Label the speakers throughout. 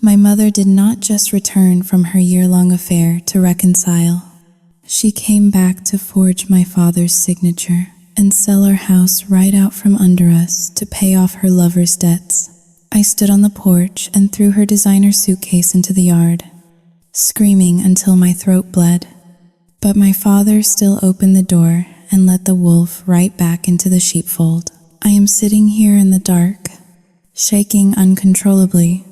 Speaker 1: My mother did not just return from her year-long affair to reconcile. She came back to forge my father's signature and sell our house right out from under us to pay off her lover's debts. I stood on the porch and threw her designer suitcase into the yard, screaming until my throat bled. But my father still opened the door and let the wolf right back into the sheepfold. I am sitting here in the dark, shaking uncontrollably,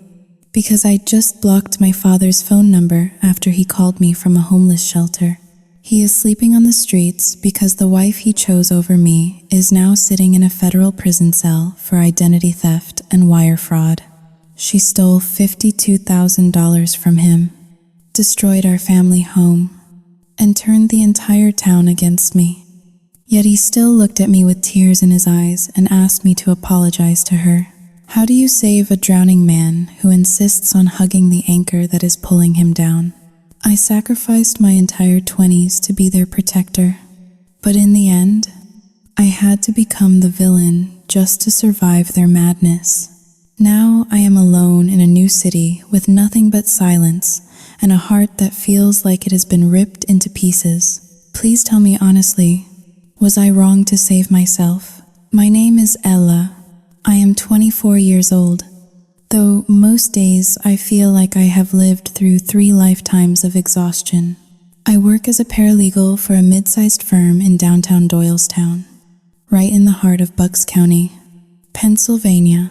Speaker 1: because I just blocked my father's phone number after he called me from a homeless shelter. He is sleeping on the streets because the wife he chose over me is now sitting in a federal prison cell for identity theft and wire fraud. She stole $52,000 from him, destroyed our family home, and turned the entire town against me. Yet he still looked at me with tears in his eyes and asked me to apologize to her. How do you save a drowning man who insists on hugging the anchor that is pulling him down? I sacrificed my entire 20s to be their protector, but in the end, I had to become the villain just to survive their madness. Now I am alone in a new city with nothing but silence and a heart that feels like it has been ripped into pieces. Please tell me honestly, was I wrong to save myself? My name is Ella. I am 24 years old. Though most days I feel like I have lived through 3 lifetimes of exhaustion. I work as a paralegal for a mid-sized firm in downtown Doylestown, right in the heart of Bucks County, Pennsylvania.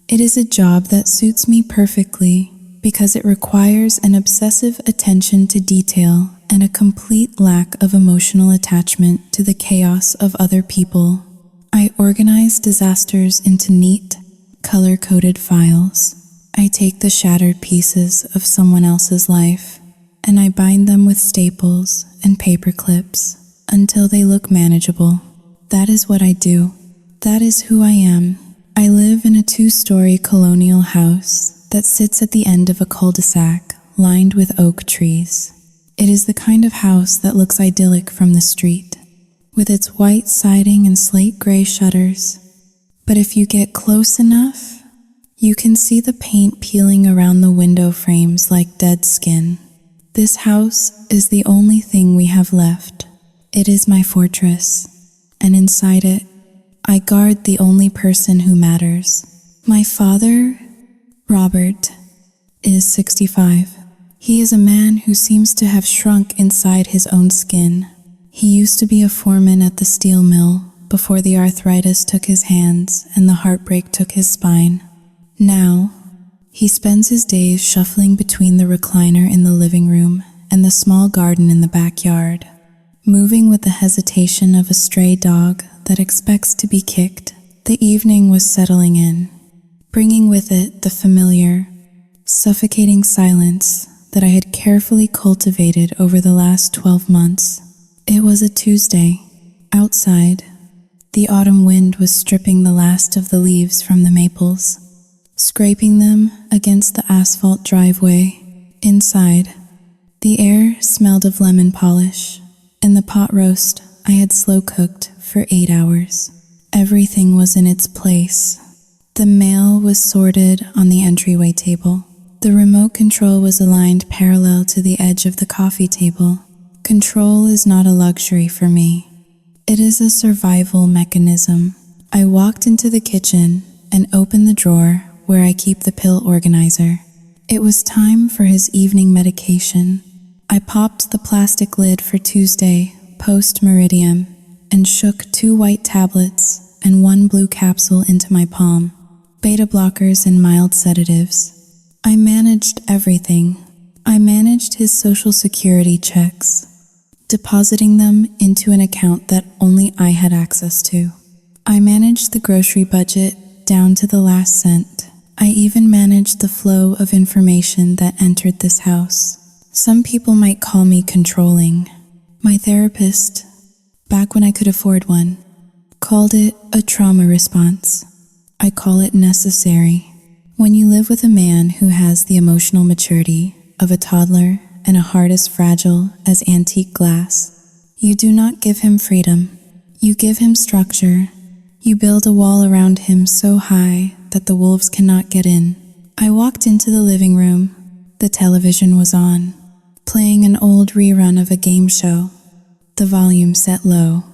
Speaker 1: It is a job that suits me perfectly because it requires an obsessive attention to detail and a complete lack of emotional attachment to the chaos of other people. I organize disasters into neat, color-coded files. I take the shattered pieces of someone else's life and I bind them with staples and paper clips until they look manageable. That is what I do. That is who I am. I live in a 2-story colonial house that sits at the end of a cul-de-sac lined with oak trees. It is the kind of house that looks idyllic from the street, with its white siding and slate gray shutters. But if you get close enough, you can see the paint peeling around the window frames like dead skin. This house is the only thing we have left. It is my fortress, and inside it, I guard the only person who matters. My father, Robert, is 65. He is a man who seems to have shrunk inside his own skin. He used to be a foreman at the steel mill before the arthritis took his hands and the heartbreak took his spine. Now, he spends his days shuffling between the recliner in the living room and the small garden in the backyard, moving with the hesitation of a stray dog that expects to be kicked. The evening was settling in, bringing with it the familiar, suffocating silence that I had carefully cultivated over the last 12 months. It was a Tuesday. Outside, the autumn wind was stripping the last of the leaves from the maples, scraping them against the asphalt driveway. Inside, the air smelled of lemon polish and the pot roast I had slow cooked for 8 hours. Everything was in its place. The mail was sorted on the entryway table. The remote control was aligned parallel to the edge of the coffee table. Control is not a luxury for me. It is a survival mechanism. I walked into the kitchen and opened the drawer where I keep the pill organizer. It was time for his evening medication. I popped the plastic lid for Tuesday, post-meridium, and shook 2 white tablets and 1 blue capsule into my palm. Beta blockers and mild sedatives. I managed everything. I managed his social security checks, depositing them into an account that only I had access to. I managed the grocery budget down to the last cent. I even managed the flow of information that entered this house. Some people might call me controlling. My therapist, back when I could afford one, called it a trauma response. I call it necessary. When you live with a man who has the emotional maturity of a toddler and a heart as fragile as antique glass, you do not give him freedom. You give him structure. You build a wall around him so high that the wolves cannot get in. I walked into the living room. The television was on, playing an old rerun of a game show, the volume set low.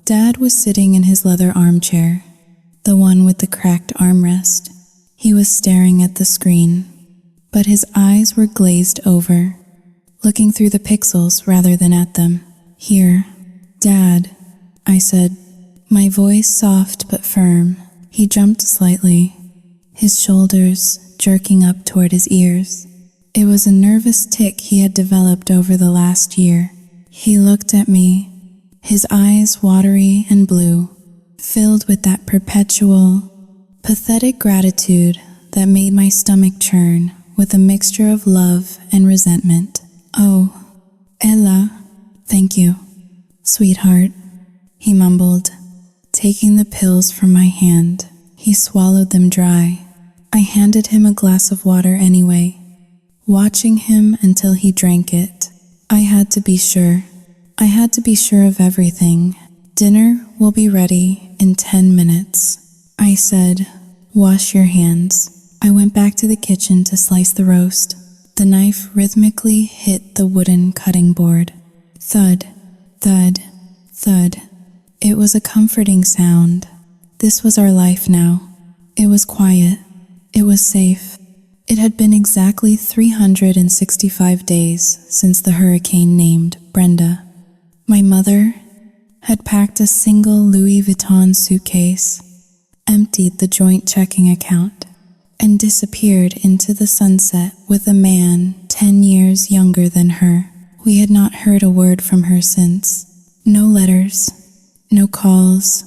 Speaker 1: Dad was sitting in his leather armchair, the one with the cracked armrest. He was staring at the screen, but his eyes were glazed over, looking through the pixels rather than at them. "Here, Dad," I said, my voice soft but firm. He jumped slightly, his shoulders jerking up toward his ears. It was a nervous tic he had developed over the last year. He looked at me, his eyes watery and blue, filled with that perpetual, pathetic gratitude that made my stomach churn with a mixture of love and resentment. "Oh, Ella, thank you, sweetheart," he mumbled, taking the pills from my hand. He swallowed them dry. I handed him a glass of water anyway, watching him until he drank it. I had to be sure. I had to be sure of everything. "Dinner will be ready in 10 minutes," I said. "Wash your hands." I went back to the kitchen to slice the roast. The knife rhythmically hit the wooden cutting board. Thud, thud, thud. It was a comforting sound. This was our life now. It was quiet. It was safe. It had been exactly 365 days since the hurricane named Brenda. My mother had packed a single Louis Vuitton suitcase, emptied the joint checking account, and disappeared into the sunset with a man 10 years younger than her. We had not heard a word from her since. No letters, no calls,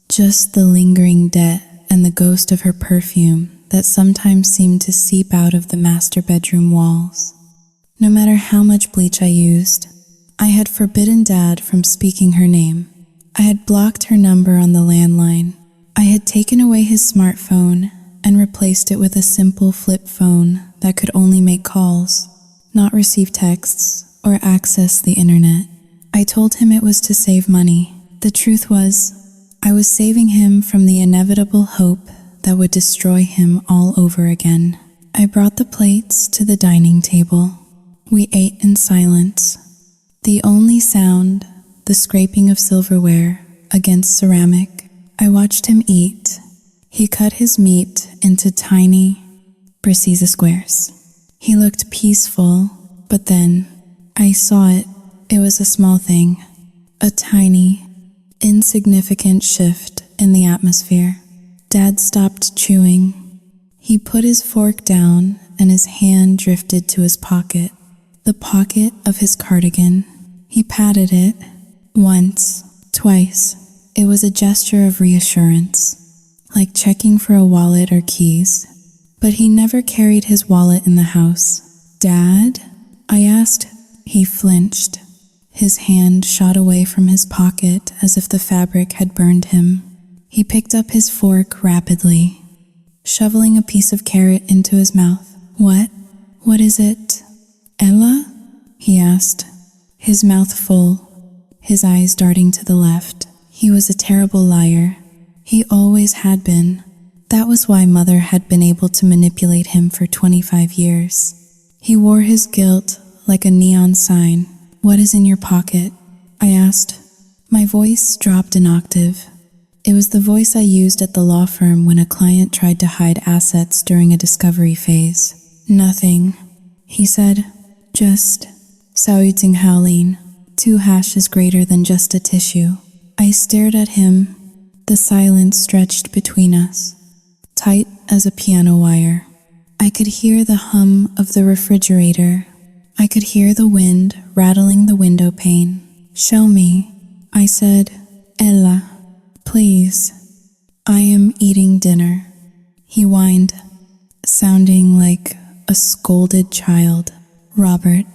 Speaker 1: just the lingering debt and the ghost of her perfume that sometimes seemed to seep out of the master bedroom walls. No matter how much bleach I used, I had forbidden Dad from speaking her name. I had blocked her number on the landline. I had taken away his smartphone and replaced it with a simple flip phone that could only make calls, not receive texts or access the internet. I told him it was to save money. The truth was, I was saving him from the inevitable hope that would destroy him all over again. I brought the plates to the dining table. We ate in silence. The only sound, the scraping of silverware against ceramic. I watched him eat. He cut his meat into tiny, precise squares. He looked peaceful, but then I saw it. It was a small thing, a tiny, insignificant shift in the atmosphere. Dad stopped chewing. He put his fork down and his hand drifted to his pocket, the pocket of his cardigan. He patted it once, twice. It was a gesture of reassurance, like checking for a wallet or keys. But he never carried his wallet in the house. "Dad?" I asked. He flinched. His hand shot away from his pocket as if the fabric had burned him. He picked up his fork rapidly, shoveling a piece of carrot into his mouth. What is it? Ella?" he asked, his mouth full, his eyes darting to the left. He was a terrible liar. He always had been. That was why Mother had been able to manipulate him for 25 years. He wore his guilt like a neon sign. "What is in your pocket?" I asked. My voice dropped an octave. It was the voice I used at the law firm when a client tried to hide assets during a discovery phase. "Nothing," he said. "Just Sauting Howleen. 2 hashes greater than just a tissue." I stared at him. The silence stretched between us, tight as a piano wire. I could hear the hum of the refrigerator. I could hear the wind rattling the window pane. "Show me," I said. "Ella, please. I am eating dinner," he whined, sounding like a scolded child. "Robert,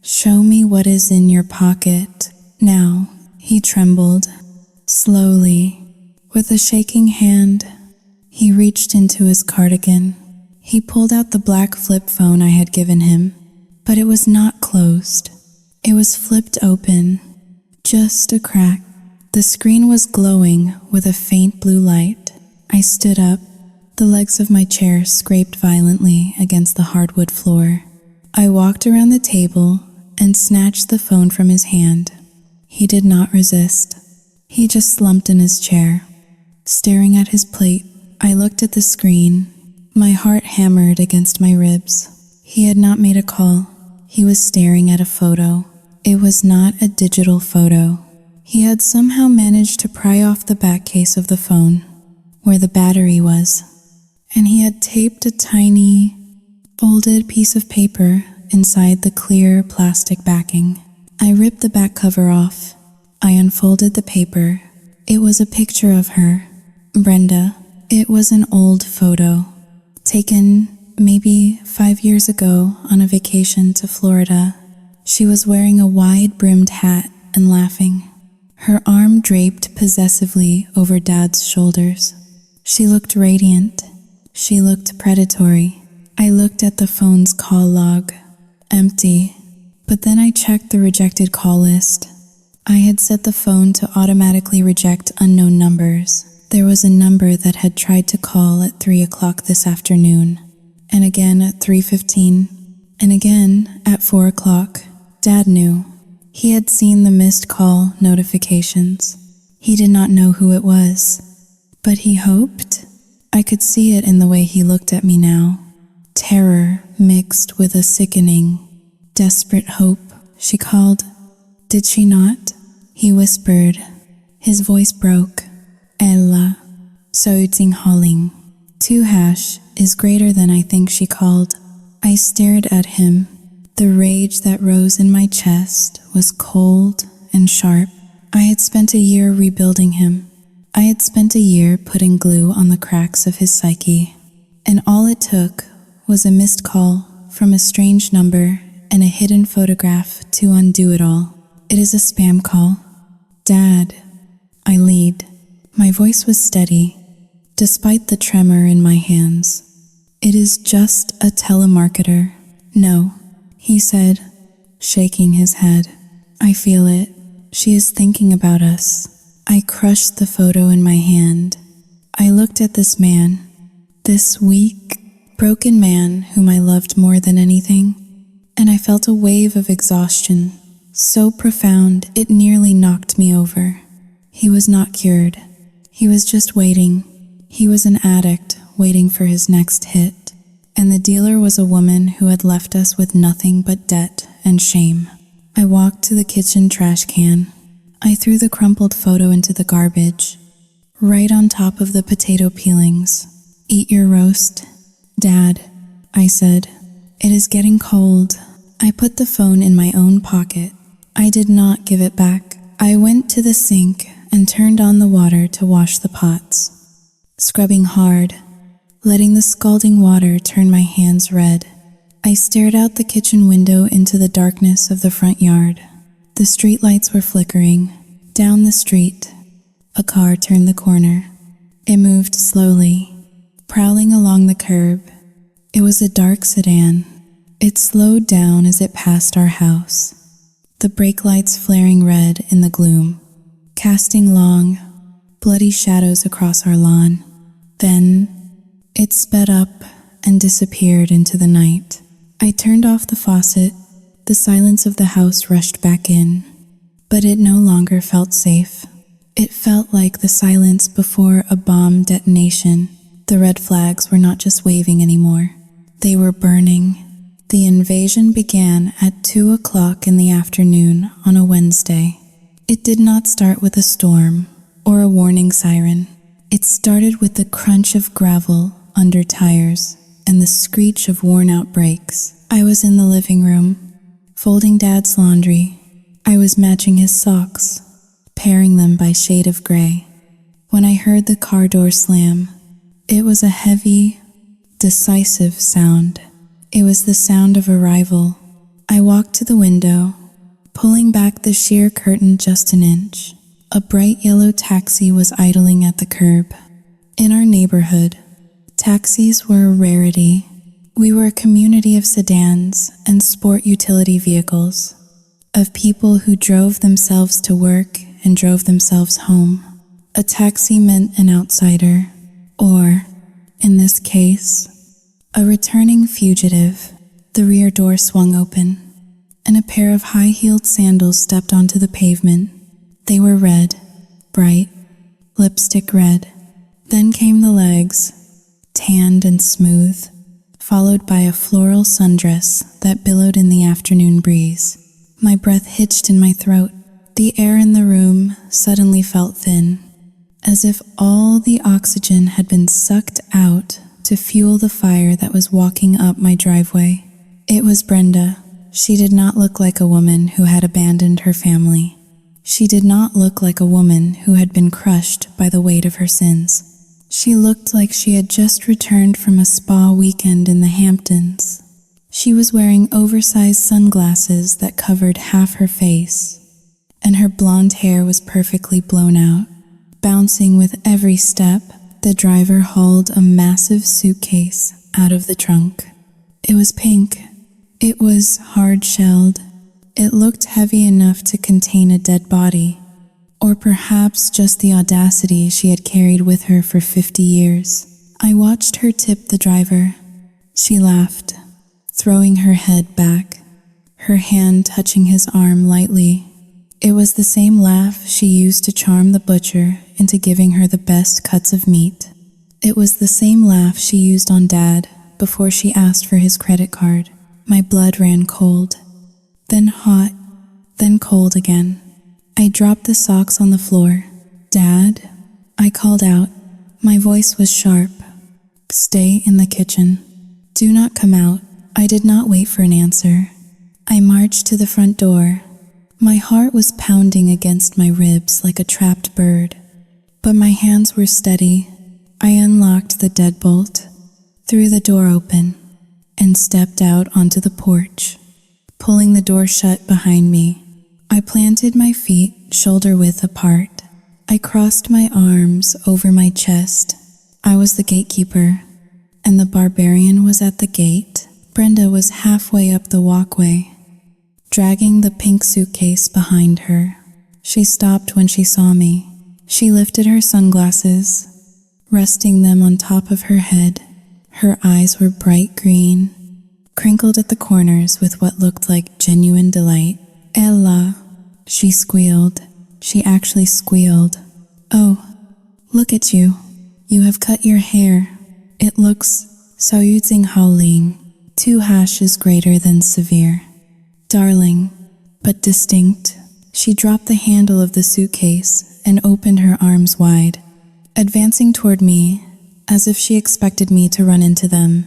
Speaker 1: show me what is in your pocket now." He trembled. Slowly, with a shaking hand, he reached into his cardigan. He pulled out the black flip phone I had given him, but it was not closed. It was flipped open, just a crack. The screen was glowing with a faint blue light. I stood up. The legs of my chair scraped violently against the hardwood floor. I walked around the table and snatched the phone from his hand. He did not resist. He just slumped in his chair, staring at his plate. I looked at the screen. My heart hammered against my ribs. He had not made a call. He was staring at a photo. It was not a digital photo. He had somehow managed to pry off the back case of the phone, where the battery was, and he had taped a tiny, folded piece of paper inside the clear plastic backing. I ripped the back cover off. I unfolded the paper. It was a picture of her, Brenda. It was an old photo, taken maybe 5 years ago on a vacation to Florida. She was wearing a wide-brimmed hat and laughing, her arm draped possessively over Dad's shoulders. She looked radiant. She looked predatory. I looked at the phone's call log. Empty. But then I checked the rejected call list. I had set the phone to automatically reject unknown numbers. There was a number that had tried to call at 3 o'clock this afternoon, and again at 3:15, and again at 4 o'clock. Dad knew. He had seen the missed call notifications. He did not know who it was, but he hoped. I could see it in the way he looked at me now. Terror mixed with a sickening, desperate hope. She called. Did she not? He whispered. His voice broke. Ella, Soutsinghåling. 2# is greater than I think she called. I stared at him. The rage that rose in my chest was cold and sharp. I had spent a year rebuilding him. I had spent a year putting glue on the cracks of his psyche. And all it took was a missed call from a strange number and a hidden photograph to undo it all. It is a spam call. Dad, I lead. My voice was steady, despite the tremor in my hands. It is just a telemarketer. No, he said, shaking his head. I feel it. She is thinking about us. I crushed the photo in my hand. I looked at this man, this weak, broken man whom I loved more than anything, and I felt a wave of exhaustion, so profound it nearly knocked me over. He was not cured. He was just waiting. He was an addict waiting for his next hit, and the dealer was a woman who had left us with nothing but debt and shame. I walked to the kitchen trash can. I threw the crumpled photo into the garbage, right on top of the potato peelings. Eat your roast, Dad, I said. It is getting cold. I put the phone in my own pocket. I did not give it back. I went to the sink and turned on the water to wash the pots, scrubbing hard, letting the scalding water turn my hands red. I stared out the kitchen window into the darkness of the front yard. The street lights were flickering. Down the street, a car turned the corner. It moved slowly, prowling along the curb. It was a dark sedan. It slowed down as it passed our house, the brake lights flaring red in the gloom, casting long, bloody shadows across our lawn. Then, it sped up and disappeared into the night. I turned off the faucet. The silence of the house rushed back in, but it no longer felt safe. It felt like the silence before a bomb detonation. The red flags were not just waving anymore. They were burning. The invasion began at 2 o'clock in the afternoon on a Wednesday. It did not start with a storm or a warning siren. It started with the crunch of gravel under tires and the screech of worn-out brakes. I was in the living room, folding Dad's laundry. I was matching his socks, pairing them by shade of gray, when I heard the car door slam. It was a heavy, decisive sound. It was the sound of arrival. I walked to the window, pulling back the sheer curtain just an inch. A bright yellow taxi was idling at the curb. In our neighborhood, taxis were a rarity. We were a community of sedans and sport utility vehicles, of people who drove themselves to work and drove themselves home. A taxi meant an outsider, or In this case, a returning fugitive. The rear door swung open, and a pair of high-heeled sandals stepped onto the pavement. They were red, bright, lipstick red. Then came the legs, tanned and smooth, followed by a floral sundress that billowed in the afternoon breeze. My breath hitched in my throat. The air in the room suddenly felt thin, as if all the oxygen had been sucked out to fuel the fire that was walking up my driveway. It was Brenda. She did not look like a woman who had abandoned her family. She did not look like a woman who had been crushed by the weight of her sins. She looked like she had just returned from a spa weekend in the Hamptons. She was wearing oversized sunglasses that covered half her face, and her blonde hair was perfectly blown out. Bouncing with every step, the driver hauled a massive suitcase out of the trunk. It was pink. It was hard-shelled. It looked heavy enough to contain a dead body, or perhaps just the audacity she had carried with her for 50 years. I watched her tip the driver. She laughed, throwing her head back, her hand touching his arm lightly. It was the same laugh she used to charm the butcher into giving her the best cuts of meat. It was the same laugh she used on Dad before she asked for his credit card. My blood ran cold, then hot, then cold again. I dropped the socks on the floor. "Dad," I called out. My voice was sharp. "Stay in the kitchen. Do not come out." I did not wait for an answer. I marched to the front door. My heart was pounding against my ribs like a trapped bird, but my hands were steady. I unlocked the deadbolt, threw the door open, and stepped out onto the porch, pulling the door shut behind me. I planted my feet shoulder-width apart. I crossed my arms over my chest. I was the gatekeeper, and the barbarian was at the gate. Brenda was halfway up the walkway, dragging the pink suitcase behind her. She stopped when she saw me. She lifted her sunglasses, resting them on top of her head. Her eyes were bright green, crinkled at the corners with what looked like genuine delight. "Ella," she squealed. She actually squealed. "Oh, look at you. You have cut your hair. It looks Howling. 2 hashes greater than severe. Darling, but distinct." She dropped the handle of the suitcase and opened her arms wide, advancing toward me as if she expected me to run into them,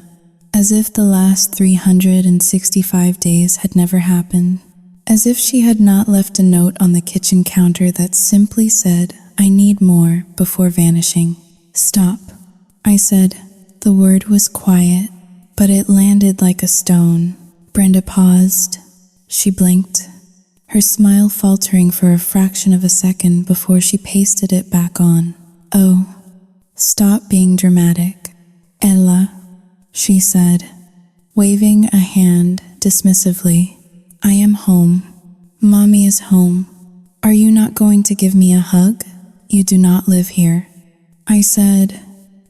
Speaker 1: as if the last 365 days had never happened, as if she had not left a note on the kitchen counter that simply said, "I need more," before vanishing. "Stop," I said. The word was quiet, but it landed like a stone. Brenda paused. She blinked, her smile faltering for a fraction of a second before she pasted it back on. "Oh, stop being dramatic, Ella," she said, waving a hand dismissively. "I am home. Mommy is home. Are you not going to give me a hug? You do not live here." I said.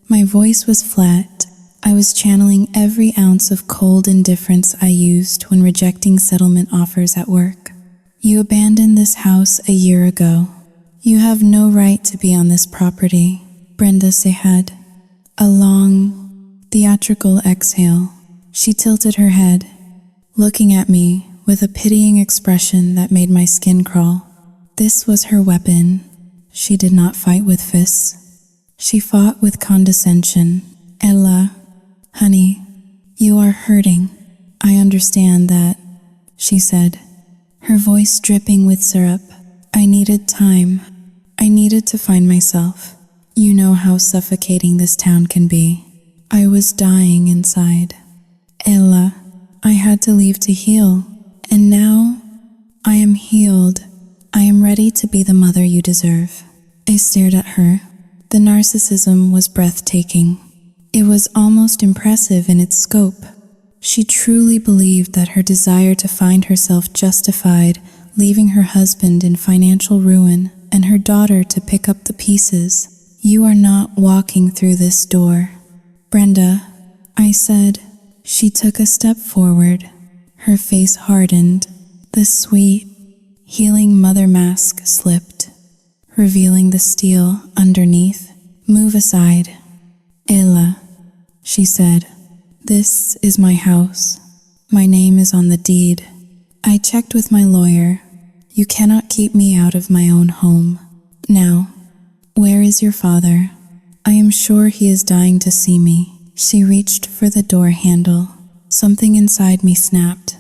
Speaker 1: My voice was flat. I was channeling every ounce of cold indifference I used when rejecting settlement offers at work. "You abandoned this house a year ago. You have no right to be on this property." Brenda said. A long, theatrical exhale. She tilted her head, looking at me with a pitying expression that made my skin crawl. This was her weapon. She did not fight with fists. She fought with condescension. "Ella, honey, you are hurting. I understand that," she said, her voice dripping with syrup. "I needed time. I needed to find myself. You know how suffocating this town can be. I was dying inside. Ella, I had to leave to heal, and now I am healed. I am ready to be the mother you deserve." I stared at her. The narcissism was breathtaking. It was almost impressive in its scope. She truly believed that her desire to find herself justified leaving her husband in financial ruin and her daughter to pick up the pieces. "You are not walking through this door," Brenda, I said. She took a step forward. Her face hardened. The sweet, healing mother mask slipped, revealing the steel underneath. Move aside. Ella, she said. This is my house. My name is on the deed. I checked with my lawyer. You cannot keep me out of my own home. Now, where is your father? I am sure he is dying to see me. She reached for the door handle. Something inside me snapped.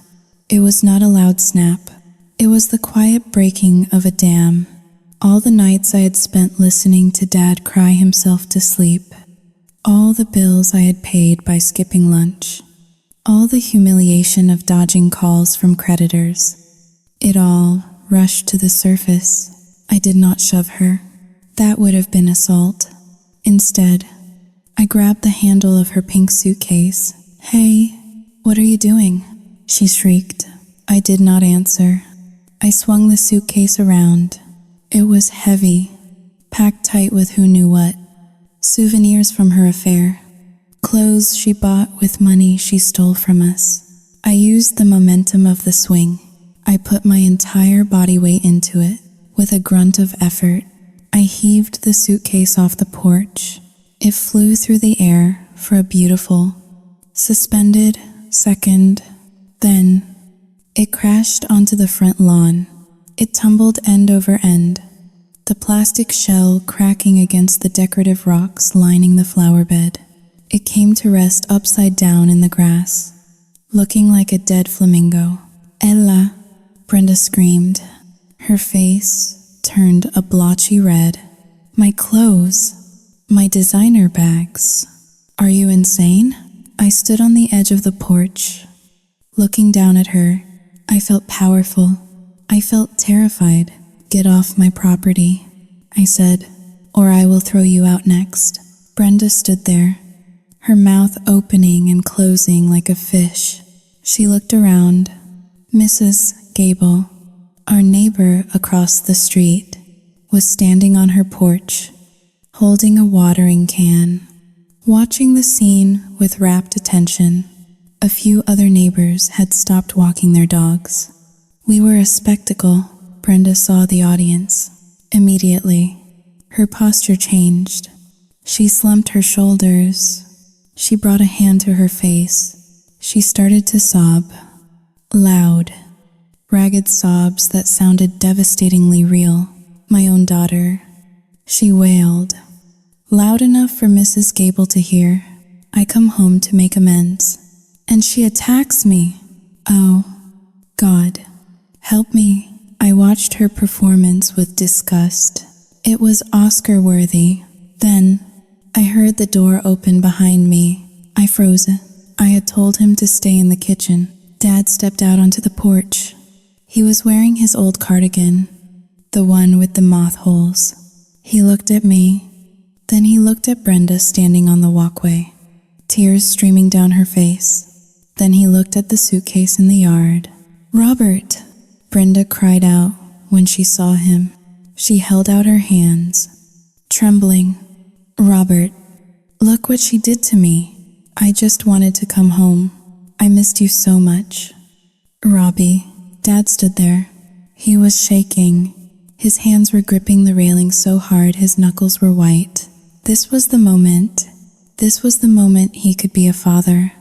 Speaker 1: It was not a loud snap. It was the quiet breaking of a dam. All the nights I had spent listening to Dad cry himself to sleep. All the bills I had paid by skipping lunch. All the humiliation of dodging calls from creditors. It all rushed to the surface. I did not shove her. That would have been assault. Instead, I grabbed the handle of her pink suitcase. Hey, what are you doing? She shrieked. I did not answer. I swung the suitcase around. It was heavy, packed tight with who knew what. Souvenirs from her affair. Clothes she bought with money she stole from us. I used the momentum of the swing. I put my entire body weight into it. With a grunt of effort, I heaved the suitcase off the porch. It flew through the air for a beautiful, suspended second. Then, it crashed onto the front lawn. It tumbled end over end, the plastic shell cracking against the decorative rocks lining the flower bed. It came to rest upside down in the grass, looking like a dead flamingo. Ella, Brenda screamed. Her face turned a blotchy red. My clothes, my designer bags. Are you insane? I stood on the edge of the porch, looking down at her. I felt powerful. I felt terrified. Get off my property, I said, or I will throw you out next. Brenda stood there, her mouth opening and closing like a fish. She looked around. Mrs. Gable, our neighbor across the street, was standing on her porch, holding a watering can, watching the scene with rapt attention. A few other neighbors had stopped walking their dogs. We were a spectacle. Brenda saw the audience. Immediately, her posture changed. She slumped her shoulders. She brought a hand to her face. She started to sob. Loud, ragged sobs that sounded devastatingly real. My own daughter. She wailed. Loud enough for Mrs. Gable to hear. I come home to make amends. And she attacks me. Oh, God. Help me. I watched her performance with disgust. It was Oscar-worthy. Then, I heard the door open behind me. I froze. I had told him to stay in the kitchen. Dad stepped out onto the porch. He was wearing his old cardigan, the one with the moth holes. He looked at me. Then he looked at Brenda standing on the walkway, tears streaming down her face. Then he looked at the suitcase in the yard. Robert! Brenda cried out when she saw him. She held out her hands, trembling. Robert, look what she did to me. I just wanted to come home. I missed you so much. Robbie, Dad stood there. He was shaking. His hands were gripping the railing so hard his knuckles were white. This was the moment. This was the moment he could be a father.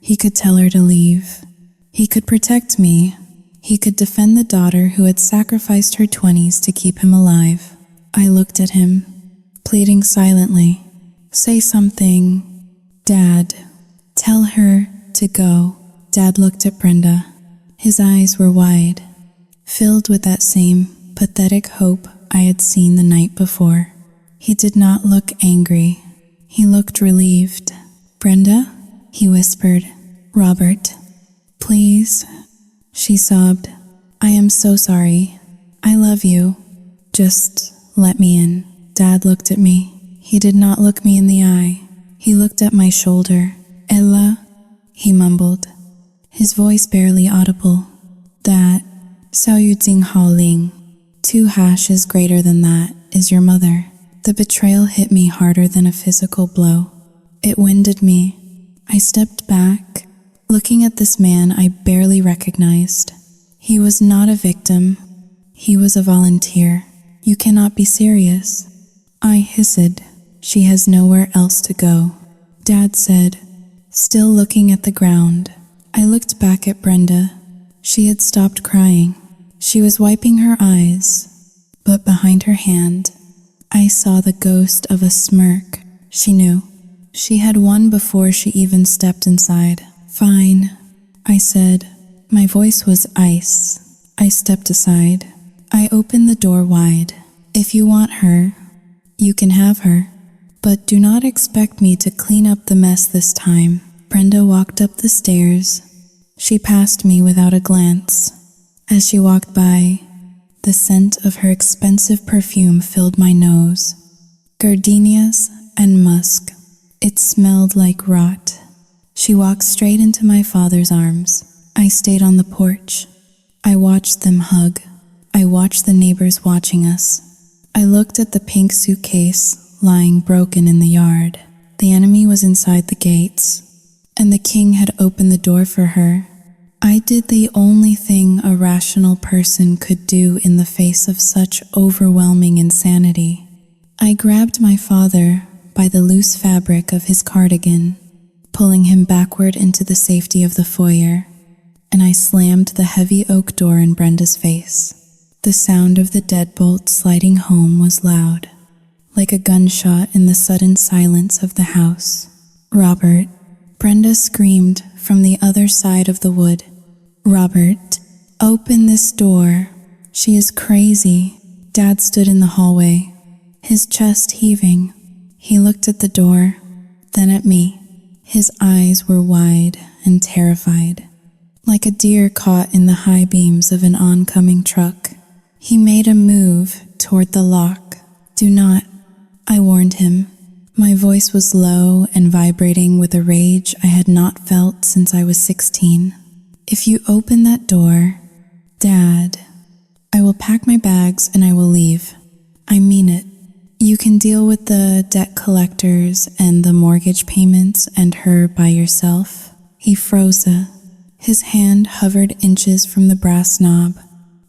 Speaker 1: He could tell her to leave. He could protect me. He could defend the daughter who had sacrificed her 20s to keep him alive. I looked at him, pleading silently. Say something. Dad, tell her to go. Dad looked at Brenda. His eyes were wide, filled with that same pathetic hope I had seen the night before. He did not look angry. He looked relieved. Brenda? He whispered. Robert, please. She sobbed. I am so sorry. I love you. Just let me in. Dad looked at me. He did not look me in the eye. He looked at my shoulder. Ella, he mumbled, his voice barely audible. That, Xiao Yu Jing Hao Ling, 2 hashes greater than that, is your mother. The betrayal hit me harder than a physical blow. It winded me. I stepped back, looking at this man I barely recognized. He was not a victim. He was a volunteer. You cannot be serious. I hissed. She has nowhere else to go. Dad said, still looking at the ground. I looked back at Brenda. She had stopped crying. She was wiping her eyes, but behind her hand, I saw the ghost of a smirk. She knew. She had won before she even stepped inside. Fine, I said. My voice was ice. I stepped aside. I opened the door wide. If you want her, you can have her. But do not expect me to clean up the mess this time. Brenda walked up the stairs. She passed me without a glance. As she walked by, the scent of her expensive perfume filled my nose. Gardenias and musk. It smelled like rot. She walked straight into my father's arms. I stayed on the porch. I watched them hug. I watched the neighbors watching us. I looked at the pink suitcase lying broken in the yard. The enemy was inside the gates, and the king had opened the door for her. I did the only thing a rational person could do in the face of such overwhelming insanity. I grabbed my father by the loose fabric of his cardigan, pulling him backward into the safety of the foyer, and I slammed the heavy oak door in Brenda's face. The sound of the deadbolt sliding home was loud, like a gunshot in the sudden silence of the house. Robert, Brenda screamed from the other side of the wood. Robert, open this door. She is crazy. Dad stood in the hallway, his chest heaving. He looked at the door, then at me. His eyes were wide and terrified, like a deer caught in the high beams of an oncoming truck. He made a move toward the lock. Do not, I warned him. My voice was low and vibrating with a rage I had not felt since I was 16. If you open that door, Dad, I will pack my bags and I will leave. I mean it. You can deal with the debt collectors and the mortgage payments and her by yourself. He froze. His hand hovered inches from the brass knob.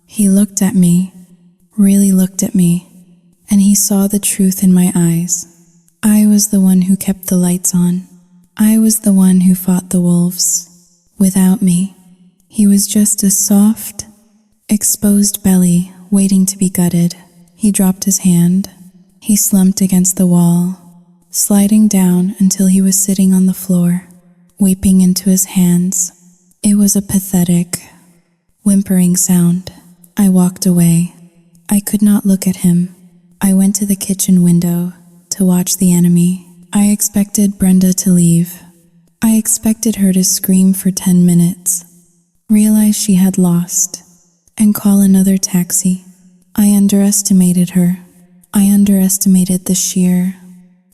Speaker 1: He looked at me, really looked at me, and he saw the truth in my eyes. I was the one who kept the lights on. I was the one who fought the wolves. Without me, he was just a soft, exposed belly waiting to be gutted. He dropped his hand. He slumped against the wall, sliding down until he was sitting on the floor, weeping into his hands. It was a pathetic, whimpering sound. I walked away. I could not look at him. I went to the kitchen window to watch the enemy. I expected Brenda to leave. I expected her to scream for 10 minutes, realize she had lost, and call another taxi. I underestimated her. I underestimated the sheer,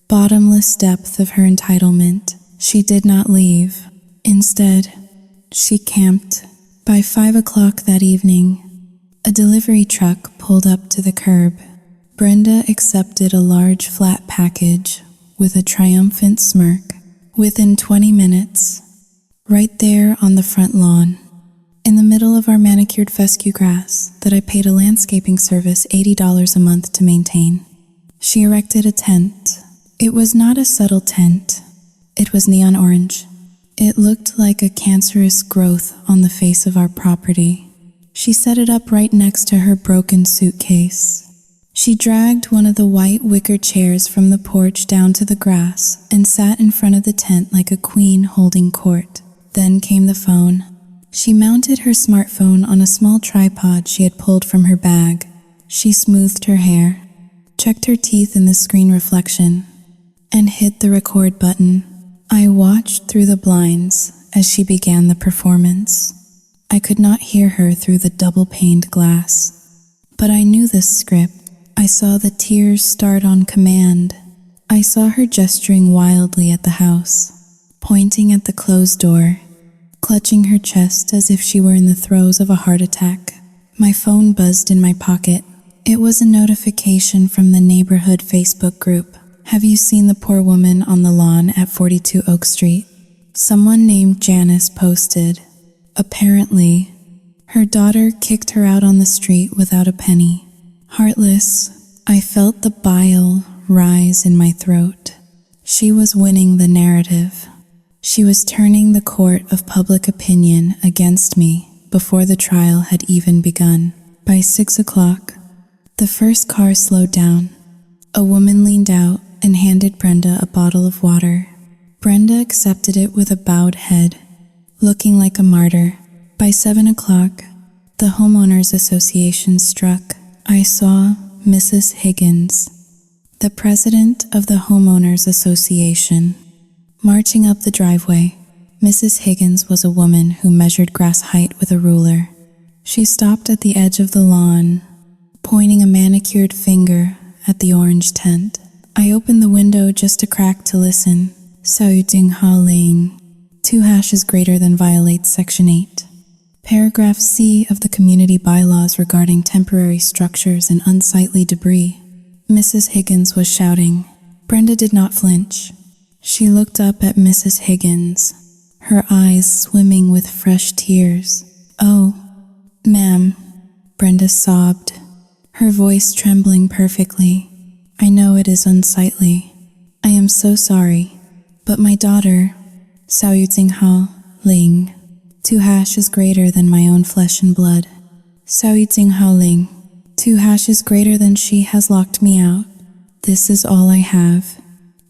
Speaker 1: bottomless depth of her entitlement. She did not leave. Instead, she camped. By 5 o'clock that evening, a delivery truck pulled up to the curb. Brenda accepted a large flat package with a triumphant smirk. Within 20 minutes, right there on the front lawn, in the middle of our manicured fescue grass that I paid a landscaping service $80 a month to maintain, she erected a tent. It was not a subtle tent. It was neon orange. It looked like a cancerous growth on the face of our property. She set it up right next to her broken suitcase. She dragged one of the white wicker chairs from the porch down to the grass and sat in front of the tent like a queen holding court. Then came the phone. She mounted her smartphone on a small tripod she had pulled from her bag. She smoothed her hair, checked her teeth in the screen reflection, and hit the record button. I watched through the blinds as she began the performance. I could not hear her through the double-paned glass, but I knew this script. I saw the tears start on command. I saw her gesturing wildly at the house, pointing at the closed door, clutching her chest as if she were in the throes of a heart attack. My phone buzzed in my pocket. It was a notification from the neighborhood Facebook group. Have you seen the poor woman on the lawn at 42 Oak Street? Someone named Janice posted. Apparently, her daughter kicked her out on the street without a penny. Heartless, I felt the bile rise in my throat. She was winning the narrative. She was turning the court of public opinion against me before the trial had even begun. By 6 o'clock, the first car slowed down. A woman leaned out and handed Brenda a bottle of water. Brenda accepted it with a bowed head, looking like a martyr. By 7 o'clock, the Homeowners Association struck. I saw Mrs. Higgins, the president of the Homeowners Association, marching up the driveway. Mrs. Higgins was a woman who measured grass height with a ruler. She stopped at the edge of the lawn, pointing a manicured finger at the orange tent. I opened the window just a crack to listen. Sao Ding Ha Ling. 2 hashes greater than violates Section 8. Paragraph C of the community bylaws regarding temporary structures and unsightly debris. Mrs. Higgins was shouting. Brenda did not flinch. She looked up at Mrs. Higgins, her eyes swimming with fresh tears. "Oh, ma'am," Brenda sobbed, her voice trembling perfectly. "I know it is unsightly. I am so sorry. But my daughter, Sao Ting Ha Ling, 2 hashes greater than my own flesh and blood. Sao Ting Ha Ling, 2 hashes greater than she has locked me out. This is all I have.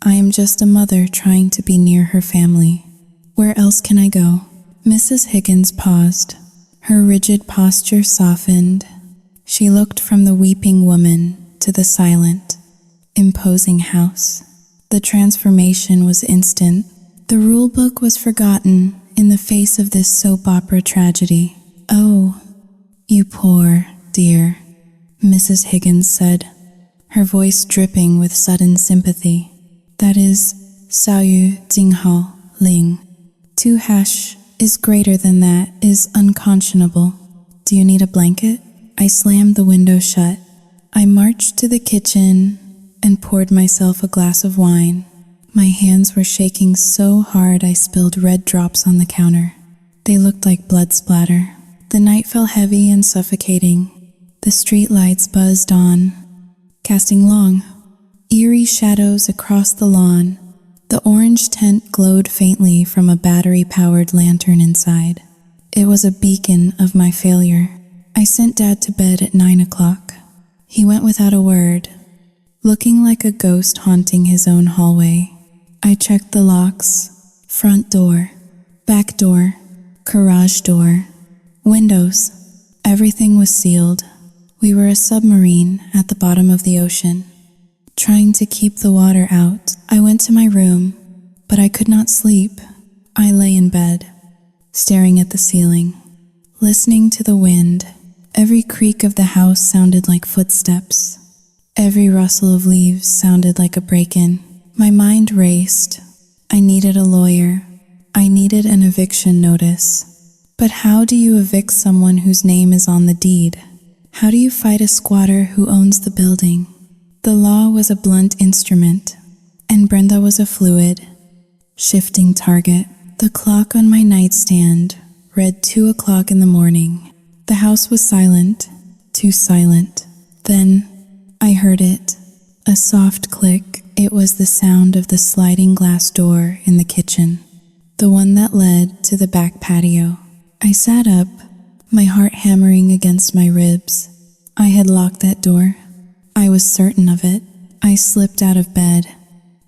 Speaker 1: I am just a mother trying to be near her family. Where else can I go?" Mrs. Higgins paused. Her rigid posture softened. She looked from the weeping woman to the silent, imposing house. The transformation was instant. The rule book was forgotten in the face of this soap opera tragedy. "Oh, you poor dear," Mrs. Higgins said, her voice dripping with sudden sympathy. "That is Sao Ting Ha Ling. 2 hash is greater than that is unconscionable. Do you need a blanket?" I slammed the window shut. I marched to the kitchen and poured myself a glass of wine. My hands were shaking so hard I spilled red drops on the counter. They looked like blood splatter. The night fell heavy and suffocating. The street lights buzzed on, casting long, eerie shadows across the lawn. The orange tent glowed faintly from a battery-powered lantern inside. It was a beacon of my failure. I sent Dad to bed at 9 o'clock. He went without a word, looking like a ghost haunting his own hallway. I checked the locks: front door, back door, garage door, windows. Everything was sealed. We were a submarine at the bottom of the ocean, trying to keep the water out. I went to my room, but I could not sleep. I lay in bed, staring at the ceiling, listening to the wind. Every creak of the house sounded like footsteps. Every rustle of leaves sounded like a break-in. My mind raced. I needed a lawyer. I needed an eviction notice. But how do you evict someone whose name is on the deed? How do you fight a squatter who owns the building? The law was a blunt instrument, and Brenda was a fluid, shifting target. The clock on my nightstand read 2 o'clock in the morning. The house was silent, too silent. Then I heard it, a soft click. It was the sound of the sliding glass door in the kitchen, the one that led to the back patio. I sat up, my heart hammering against my ribs. I had locked that door. I was certain of it. I slipped out of bed,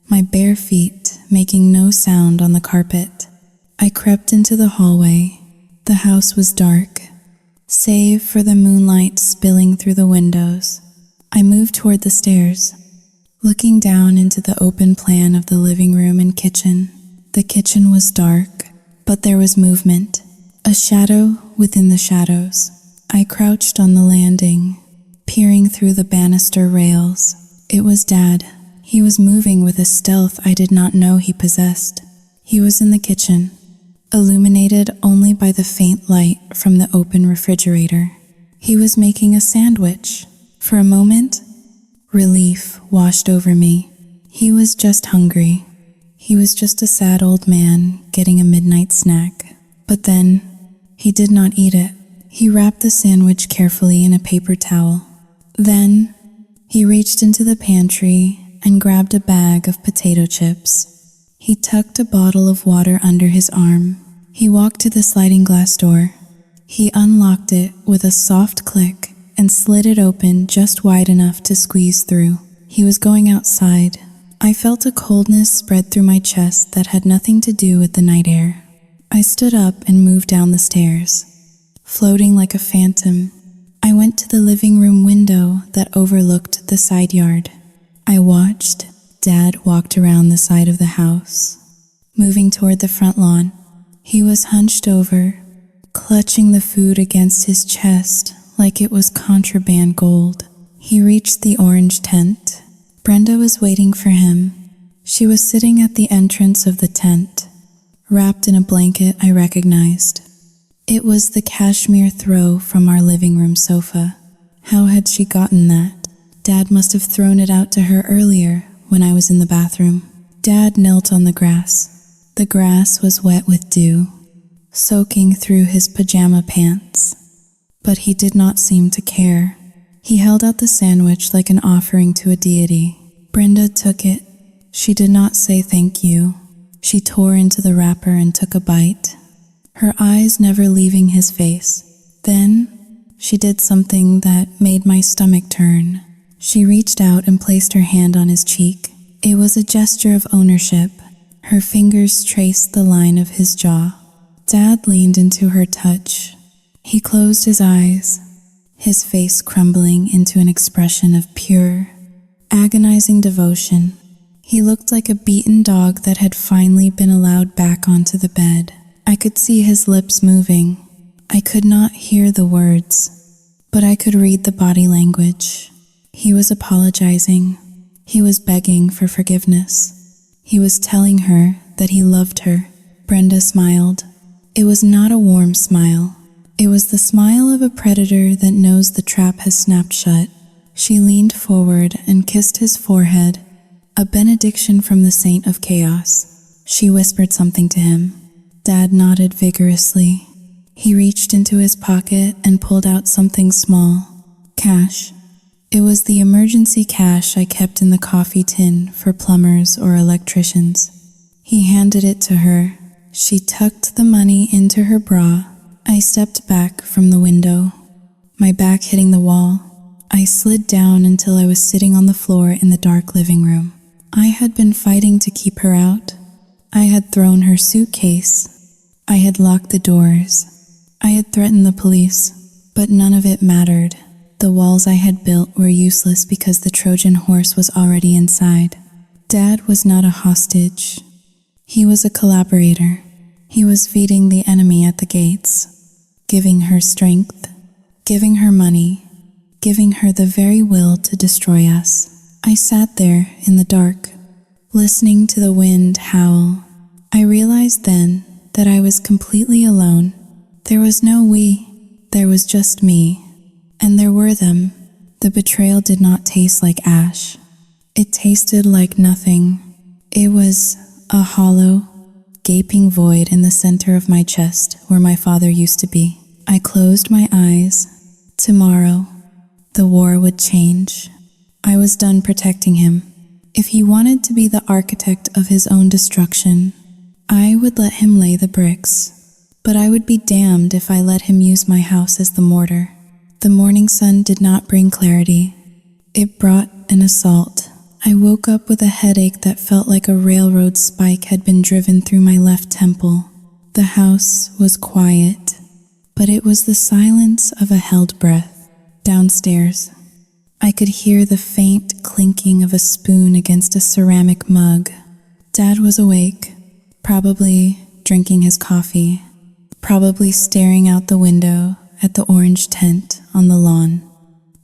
Speaker 1: my bare feet making no sound on the carpet. I crept into the hallway. The house was dark, save for the moonlight spilling through the windows. I moved toward the stairs, looking down into the open plan of the living room and kitchen. The kitchen was dark, but there was movement, a shadow within the shadows. I crouched on the landing, peering through the banister rails. It was Dad. He was moving with a stealth I did not know he possessed. He was in the kitchen, illuminated only by the faint light from the open refrigerator. He was making a sandwich. For a moment, relief washed over me. He was just hungry. He was just a sad old man getting a midnight snack. But then, he did not eat it. He wrapped the sandwich carefully in a paper towel. Then, he reached into the pantry and grabbed a bag of potato chips. He tucked a bottle of water under his arm. He walked to the sliding glass door. He unlocked it with a soft click and slid it open just wide enough to squeeze through. He was going outside. I felt a coldness spread through my chest that had nothing to do with the night air. I stood up and moved down the stairs. Floating like a phantom, I went to the living room window that overlooked the side yard. I watched Dad walked around the side of the house, moving toward the front lawn. He was hunched over, clutching the food against his chest like it was contraband gold. He reached the orange tent. Brenda was waiting for him. She was sitting at the entrance of the tent, wrapped in a blanket I recognized. It was the cashmere throw from our living room sofa. How had she gotten that? Dad must have thrown it out to her earlier when I was in the bathroom. Dad knelt on the grass. The grass was wet with dew, soaking through his pajama pants. But he did not seem to care. He held out the sandwich like an offering to a deity. Brenda took it. She did not say thank you. She tore into the wrapper and took a bite, her eyes never leaving his face. Then, she did something that made my stomach turn. She reached out and placed her hand on his cheek. It was a gesture of ownership. Her fingers traced the line of his jaw. Dad leaned into her touch. He closed his eyes, his face crumbling into an expression of pure, agonizing devotion. He looked like a beaten dog that had finally been allowed back onto the bed. I could see his lips moving. I could not hear the words, but I could read the body language. He was apologizing. He was begging for forgiveness. He was telling her that he loved her. Brenda smiled. It was not a warm smile. It was the smile of a predator that knows the trap has snapped shut. She leaned forward and kissed his forehead, a benediction from the saint of chaos. She whispered something to him. Dad nodded vigorously. He reached into his pocket and pulled out something small. Cash. It was the emergency cash I kept in the coffee tin for plumbers or electricians. He handed it to her. She tucked the money into her bra. I stepped back from the window, my back hitting the wall. I slid down until I was sitting on the floor in the dark living room. I had been fighting to keep her out. I had thrown her suitcase. I had locked the doors. I had threatened the police, but none of it mattered. The walls I had built were useless because the Trojan horse was already inside. Dad was not a hostage. He was a collaborator. He was feeding the enemy at the gates, giving her strength, giving her money, giving her the very will to destroy us. I sat there in the dark, listening to the wind howl. I realized then that I was completely alone. There was no we, there was just me. And there were them. The betrayal did not taste like ash. It tasted like nothing. It was a hollow, gaping void in the center of my chest where my father used to be. I closed my eyes. Tomorrow, the war would change. I was done protecting him. If he wanted to be the architect of his own destruction, I would let him lay the bricks. But I would be damned if I let him use my house as the mortar. The morning sun did not bring clarity. It brought an assault. I woke up with a headache that felt like a railroad spike had been driven through my left temple. The house was quiet, but it was the silence of a held breath. Downstairs, I could hear the faint clinking of a spoon against a ceramic mug. Dad was awake, probably drinking his coffee, probably staring out the window at the orange tent on the lawn,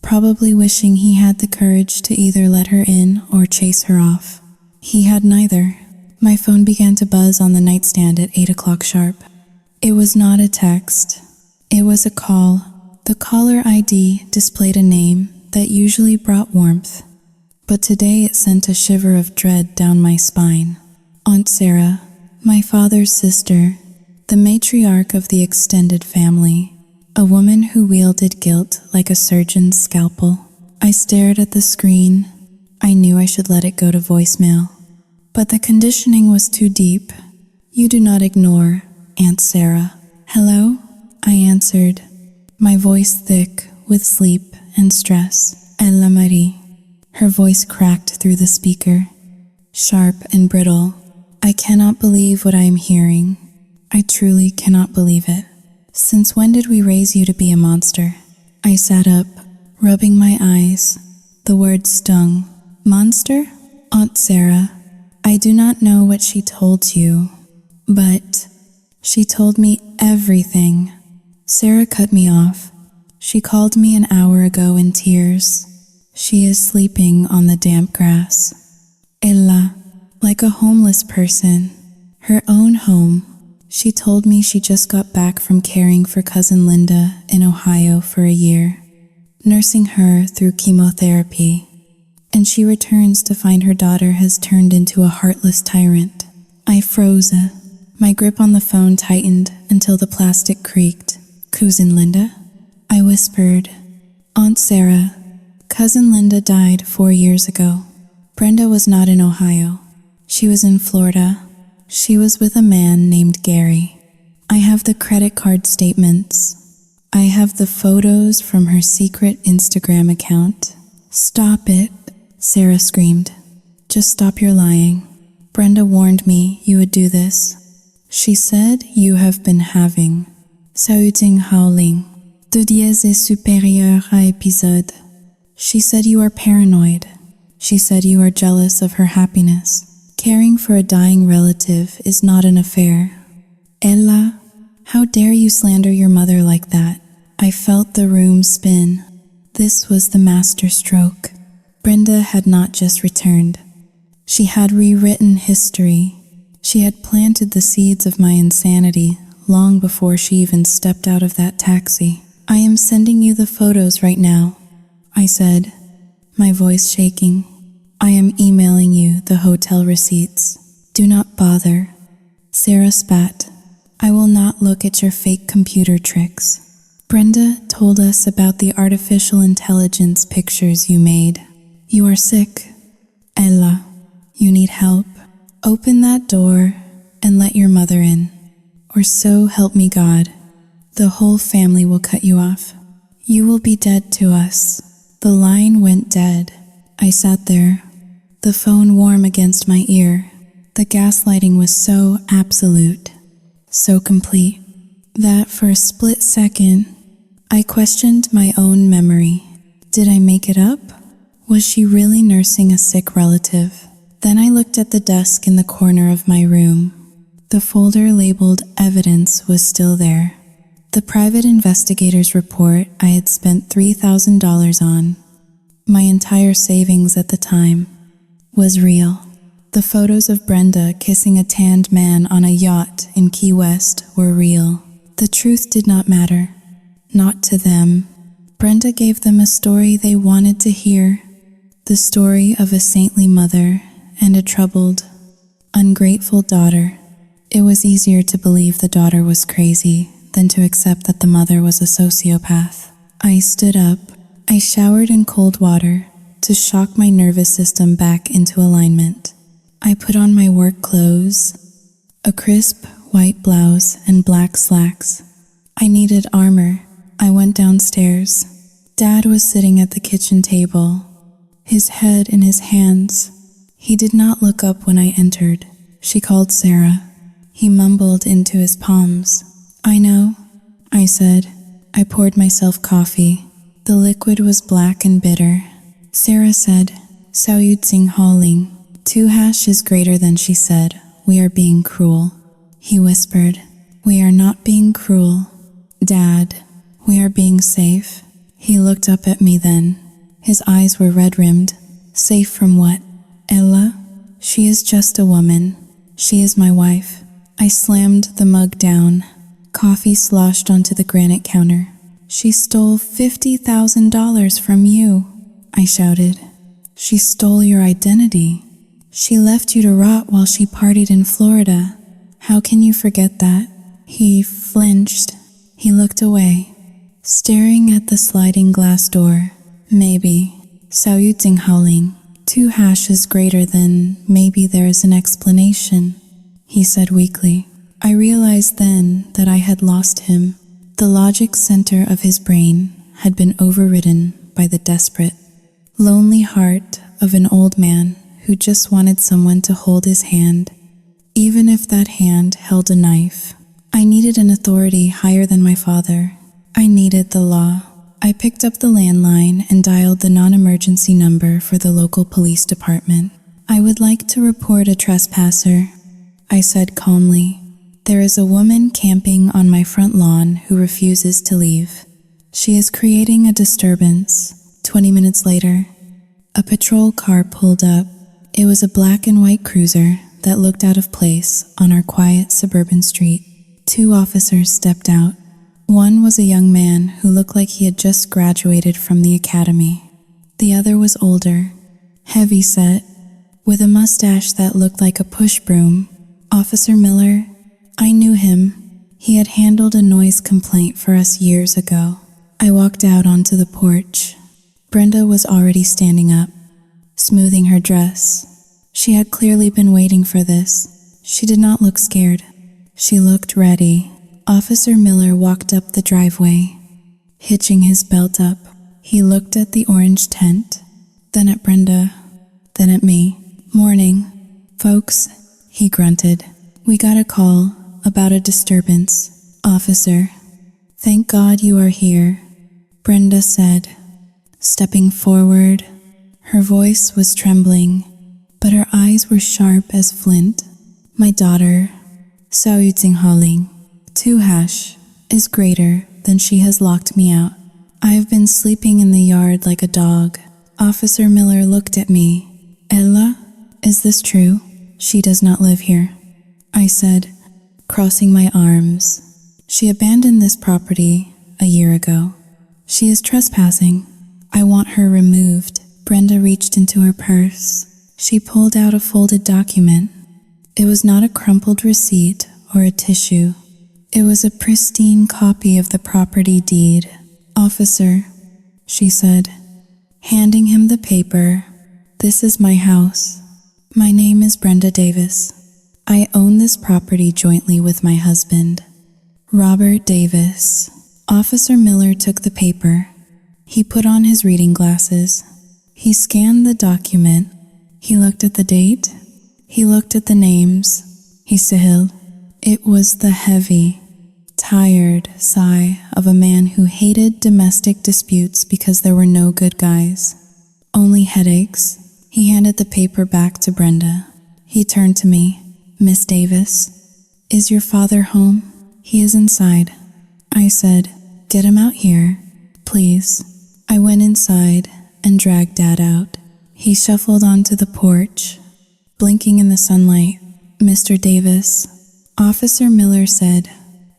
Speaker 1: probably wishing he had the courage to either let her in or chase her off. He had neither. My phone began to buzz on the nightstand at 8 o'clock sharp. It was not a text. It was a call. The caller ID displayed a name that usually brought warmth. but today it sent a shiver of dread down my spine. Aunt Sarah, my father's sister, the matriarch of the extended family, a woman who wielded guilt like a surgeon's scalpel. I stared at the screen. I knew I should let it go to voicemail, but the conditioning was too deep. You do not ignore, Aunt Sarah. Hello? I answered, my voice thick with sleep and stress. Ella Marie. Her voice cracked through the speaker, sharp and brittle. I cannot believe what I am hearing. I truly cannot believe it. Since when did we raise you to be a monster? I sat up, rubbing my eyes. The word stung. Monster? Aunt Sarah, I do not know what she told you, but she told me everything. Sarah cut me off. She called me an hour ago in tears. She is sleeping on the damp grass. Ella, like a homeless person, her own home. She told me she just got back from caring for cousin Linda in Ohio for a year, nursing her through chemotherapy, and she returns to find her daughter has turned into a heartless tyrant. I froze. My grip on the phone tightened until the plastic creaked. Cousin Linda? I whispered. Aunt Sarah, cousin Linda died 4 years ago. Brenda was not in Ohio. She was in Florida. She was with a man named Gary. I have the credit card statements. I have the photos from her secret Instagram account. Stop it, Sarah screamed. Just stop your lying. Brenda warned me you would do this. She said you have been having saouting howling. De dièse est supérieur à épisode. She said you are paranoid. She said you are jealous of her happiness. Caring for a dying relative is not an affair. Ella, how dare you slander your mother like that? I felt the room spin. This was the master stroke. Brenda had not just returned. She had rewritten history. She had planted the seeds of my insanity long before she even stepped out of that taxi. I am sending you the photos right now, I said, my voice shaking. I am emailing you the hotel receipts. Do not bother. Sarah spat. I will not look at your fake computer tricks. Brenda told us about the artificial intelligence pictures you made. You are sick. Ella, you need help. Open that door and let your mother in. Or so help me God. The whole family will cut you off. You will be dead to us. The line went dead. I sat there, the phone warm against my ear. The gaslighting was so absolute, so complete, that for a split second, I questioned my own memory. Did I make it up? Was she really nursing a sick relative? Then I looked at the desk in the corner of my room. The folder labeled evidence was still there. The private investigator's report I had spent $3,000 on. My entire savings at the time was real. The photos of Brenda kissing a tanned man on a yacht in Key West were real. The truth did not matter. Not to them. Brenda gave them a story they wanted to hear. The story of a saintly mother and a troubled, ungrateful daughter. It was easier to believe the daughter was crazy than to accept that the mother was a sociopath. I stood up. I showered in cold water to shock my nervous system back into alignment. I put on my work clothes, a crisp white blouse and black slacks. I needed armor. I went downstairs. Dad was sitting at the kitchen table, his head in his hands. He did not look up when I entered. She called Sarah. He mumbled into his palms. I know, I said. I poured myself coffee. The liquid was black and bitter. Sarah said, Saoud Singh Hauling. 2 hash is greater than she said. We are being cruel. He whispered, we are not being cruel. Dad, we are being safe. He looked up at me then. His eyes were red-rimmed. Safe from what? Ella? She is just a woman. She is my wife. I slammed the mug down. Coffee sloshed onto the granite counter. She stole $50,000 from you, I shouted. She stole your identity. She left you to rot while she partied in Florida. How can you forget that? He flinched. He looked away, staring at the sliding glass door. Maybe. Sao yu ting haoling. 2 hashes greater than maybe there is an explanation, he said weakly. I realized then that I had lost him. The logic center of his brain had been overridden by the desperate, lonely heart of an old man who just wanted someone to hold his hand, even if that hand held a knife. I needed an authority higher than my father. I needed the law. I picked up the landline and dialed the non-emergency number for the local police department. I would like to report a trespasser, I said calmly. There is a woman camping on my front lawn who refuses to leave. She is creating a disturbance. 20 minutes later, a patrol car pulled up. It was a black and white cruiser that looked out of place on our quiet suburban street. 2 officers stepped out. One was a young man who looked like he had just graduated from the academy. The other was older, heavy-set, with a mustache that looked like a push broom. Officer Miller, I knew him. He had handled a noise complaint for us years ago. I walked out onto the porch. Brenda was already standing up, smoothing her dress. She had clearly been waiting for this. She did not look scared. She looked ready. Officer Miller walked up the driveway, hitching his belt up. He looked at the orange tent, then at Brenda, then at me. Morning, folks, he grunted. We got a call about a disturbance. Officer, thank God you are here, Brenda said, stepping forward. Her voice was trembling, but her eyes were sharp as flint. My daughter, Sao yu ting haoling, 2 hash, is greater than she has locked me out. I have been sleeping in the yard like a dog. Officer Miller looked at me. Ella, is this true? She does not live here, I said, crossing my arms. She abandoned this property a year ago. She is trespassing. I want her removed. Brenda reached into her purse. She pulled out a folded document. It was not a crumpled receipt or a tissue. It was a pristine copy of the property deed. Officer, she said, handing him the paper, this is my house. My name is Brenda Davis. I own this property jointly with my husband, Robert Davis. Officer Miller took the paper. He put on his reading glasses. He scanned the document. He looked at the date. He looked at the names. He sighed. It was the heavy, tired sigh of a man who hated domestic disputes because there were no good guys, only headaches. He handed the paper back to Brenda. He turned to me. Miss Davis, is your father home? He is inside. I said, get him out here, please. I went inside and dragged Dad out. He shuffled onto the porch, blinking in the sunlight. Mr. Davis, Officer Miller said,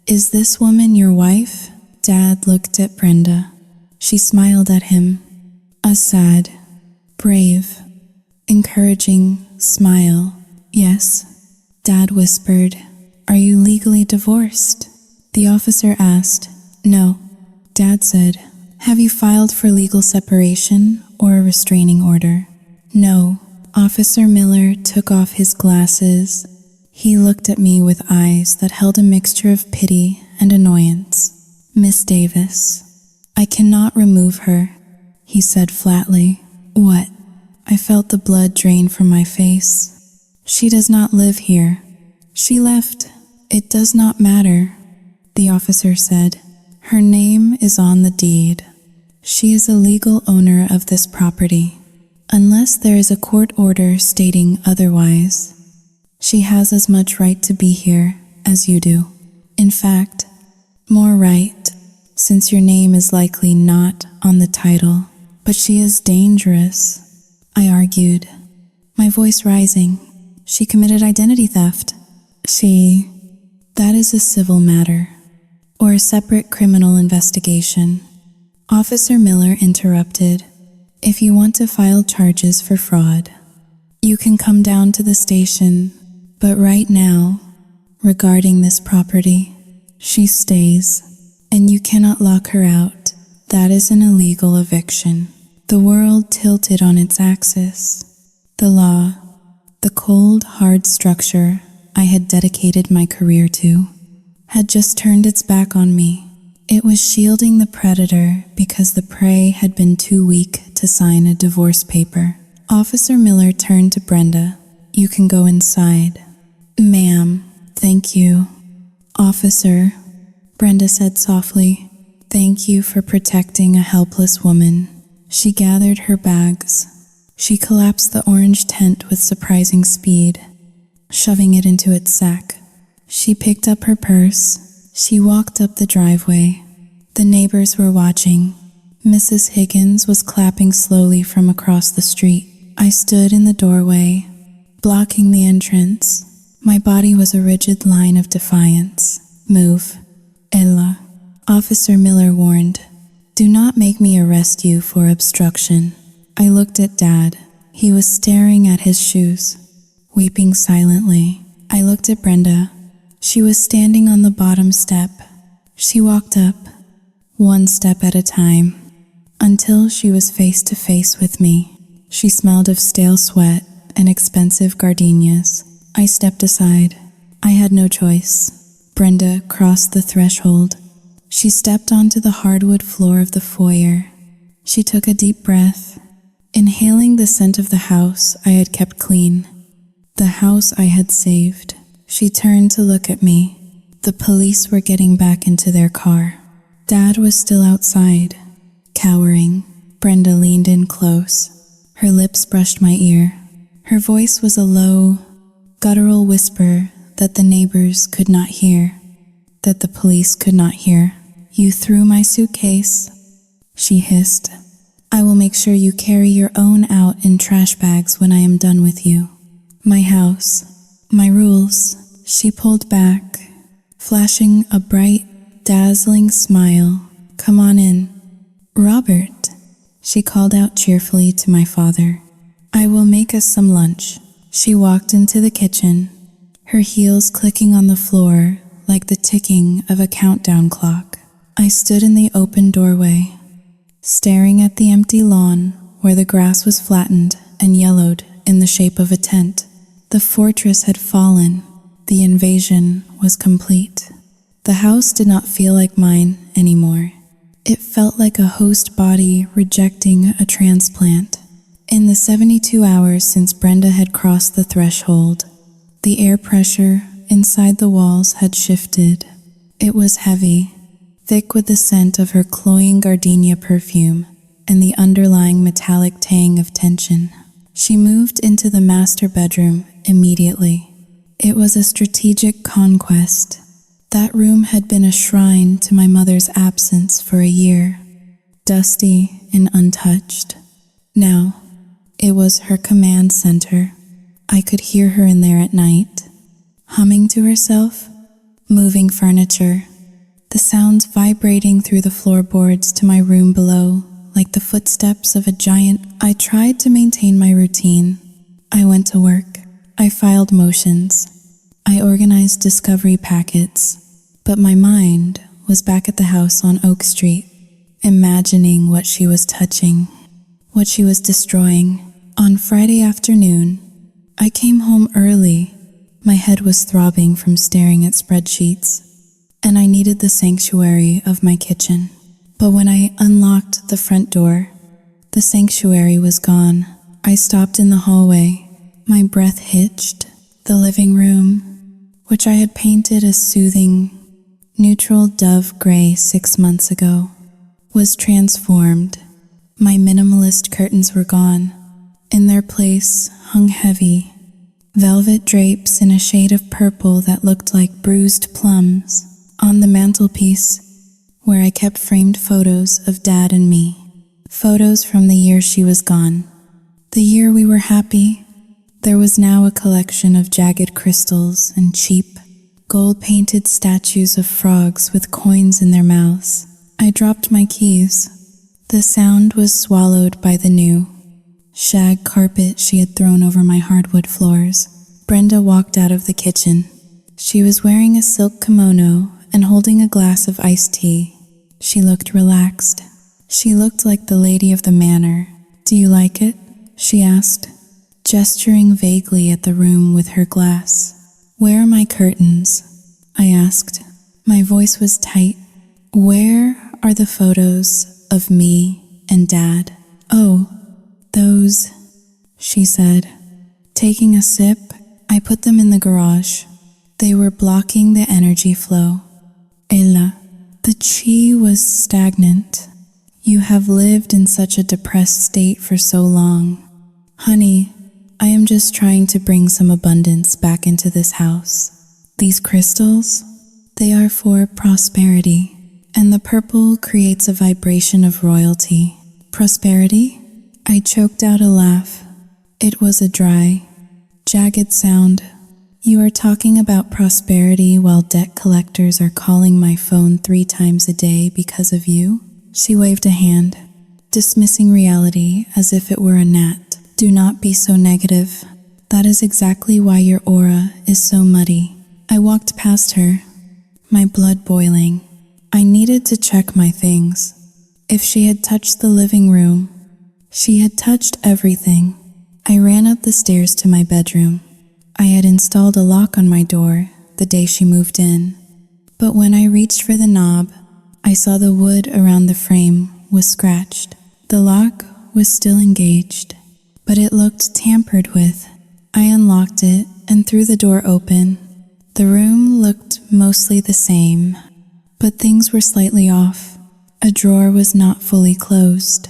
Speaker 1: is this woman your wife? Dad looked at Brenda. She smiled at him. A sad, brave, encouraging smile. Yes, Dad whispered. Are you legally divorced? The officer asked. No. Dad said, have you filed for legal separation or a restraining order? No. Officer Miller took off his glasses. He looked at me with eyes that held a mixture of pity and annoyance. Miss Davis, I cannot remove her, he said flatly. What? I felt the blood drain from my face. She does not live here. She left. It does not matter, the officer said. Her name is on the deed. She is a legal owner of this property. Unless there is a court order stating otherwise, she has as much right to be here as you do. In fact, more right, since your name is likely not on the title. But she is dangerous, I argued, my voice rising. She committed identity theft. That is a civil matter, or a separate criminal investigation. Officer Miller interrupted. If you want to file charges for fraud, you can come down to the station, but right now, regarding this property, she stays, and you cannot lock her out. That is an illegal eviction. The world tilted on its axis. The law, the cold, hard structure I had dedicated my career to, had just turned its back on me. It was shielding the predator because the prey had been too weak to sign a divorce paper. Officer Miller turned to Brenda. "You can go inside." "Ma'am, thank you." "Officer," Brenda said softly, "thank you for protecting a helpless woman." She gathered her bags. She collapsed the orange tent with surprising speed, shoving it into its sack. She picked up her purse. She walked up the driveway. The neighbors were watching. Mrs. Higgins was clapping slowly from across the street. I stood in the doorway, blocking the entrance. My body was a rigid line of defiance. "Move, Ella," Officer Miller warned. "Do not make me arrest you for obstruction." I looked at Dad. He was staring at his shoes, weeping silently. I looked at Brenda. She was standing on the bottom step. She walked up, one step at a time, until she was face to face with me. She smelled of stale sweat and expensive gardenias. I stepped aside. I had no choice. Brenda crossed the threshold. She stepped onto the hardwood floor of the foyer. She took a deep breath, inhaling the scent of the house I had kept clean, the house I had saved. She turned to look at me. The police were getting back into their car. Dad was still outside, cowering. Brenda leaned in close. Her lips brushed my ear. Her voice was a low, guttural whisper that the neighbors could not hear, that the police could not hear. "You threw my suitcase," she hissed. "I will make sure you carry your own out in trash bags when I am done with you. My house, my rules." She pulled back, flashing a bright, dazzling smile. "Come on in." "Robert," she called out cheerfully to my father, "I will make us some lunch." She walked into the kitchen, her heels clicking on the floor like the ticking of a countdown clock. I stood in the open doorway, staring at the empty lawn where the grass was flattened and yellowed in the shape of a tent. The fortress had fallen. The invasion was complete. The house did not feel like mine anymore. It felt like a host body rejecting a transplant. In the 72 hours since Brenda had crossed the threshold, the air pressure inside the walls had shifted. It was heavy, thick with the scent of her cloying gardenia perfume and the underlying metallic tang of tension. She moved into the master bedroom immediately. It was a strategic conquest. That room had been a shrine to my mother's absence for a year, dusty and untouched. Now, it was her command center. I could hear her in there at night, humming to herself, moving furniture, the sounds vibrating through the floorboards to my room below, like the footsteps of a giant. I tried to maintain my routine. I went to work. I filed motions. I organized discovery packets, but my mind was back at the house on Oak Street, imagining what she was touching, what she was destroying. On Friday afternoon, I came home early. My head was throbbing from staring at spreadsheets, and I needed the sanctuary of my kitchen. But when I unlocked the front door, the sanctuary was gone. I stopped in the hallway. My breath hitched. The living room, which I had painted a soothing, neutral dove gray 6 months ago, was transformed. My minimalist curtains were gone. In their place hung heavy, velvet drapes in a shade of purple that looked like bruised plums. On the mantelpiece, where I kept framed photos of Dad and me, photos from the year she was gone, the year we were happy, there was now a collection of jagged crystals and cheap, gold-painted statues of frogs with coins in their mouths. I dropped my keys. The sound was swallowed by the new shag carpet she had thrown over my hardwood floors. Brenda walked out of the kitchen. She was wearing a silk kimono and holding a glass of iced tea. She looked relaxed. She looked like the lady of the manor. "Do you like it?" she asked, gesturing vaguely at the room with her glass. "Where are my curtains?" I asked. My voice was tight. "Where are the photos of me and Dad?" "Oh, those," she said. Taking a sip, I put them in the garage. They were blocking the energy flow. "Ella," the chi was stagnant. "You have lived in such a depressed state for so long." "Honey, I am just trying to bring some abundance back into this house. These crystals, they are for prosperity, and the purple creates a vibration of royalty." "Prosperity?" I choked out a laugh. It was a dry, jagged sound. "You are talking about prosperity while debt collectors are calling my phone 3 times a day because of you?" She waved a hand, dismissing reality as if it were a gnat. "Do not be so negative. That is exactly why your aura is so muddy." I walked past her, my blood boiling. I needed to check my things. If she had touched the living room, she had touched everything. I ran up the stairs to my bedroom. I had installed a lock on my door the day she moved in, but when I reached for the knob, I saw the wood around the frame was scratched. The lock was still engaged, but it looked tampered with. I unlocked it and threw the door open. The room looked mostly the same, but things were slightly off. A drawer was not fully closed.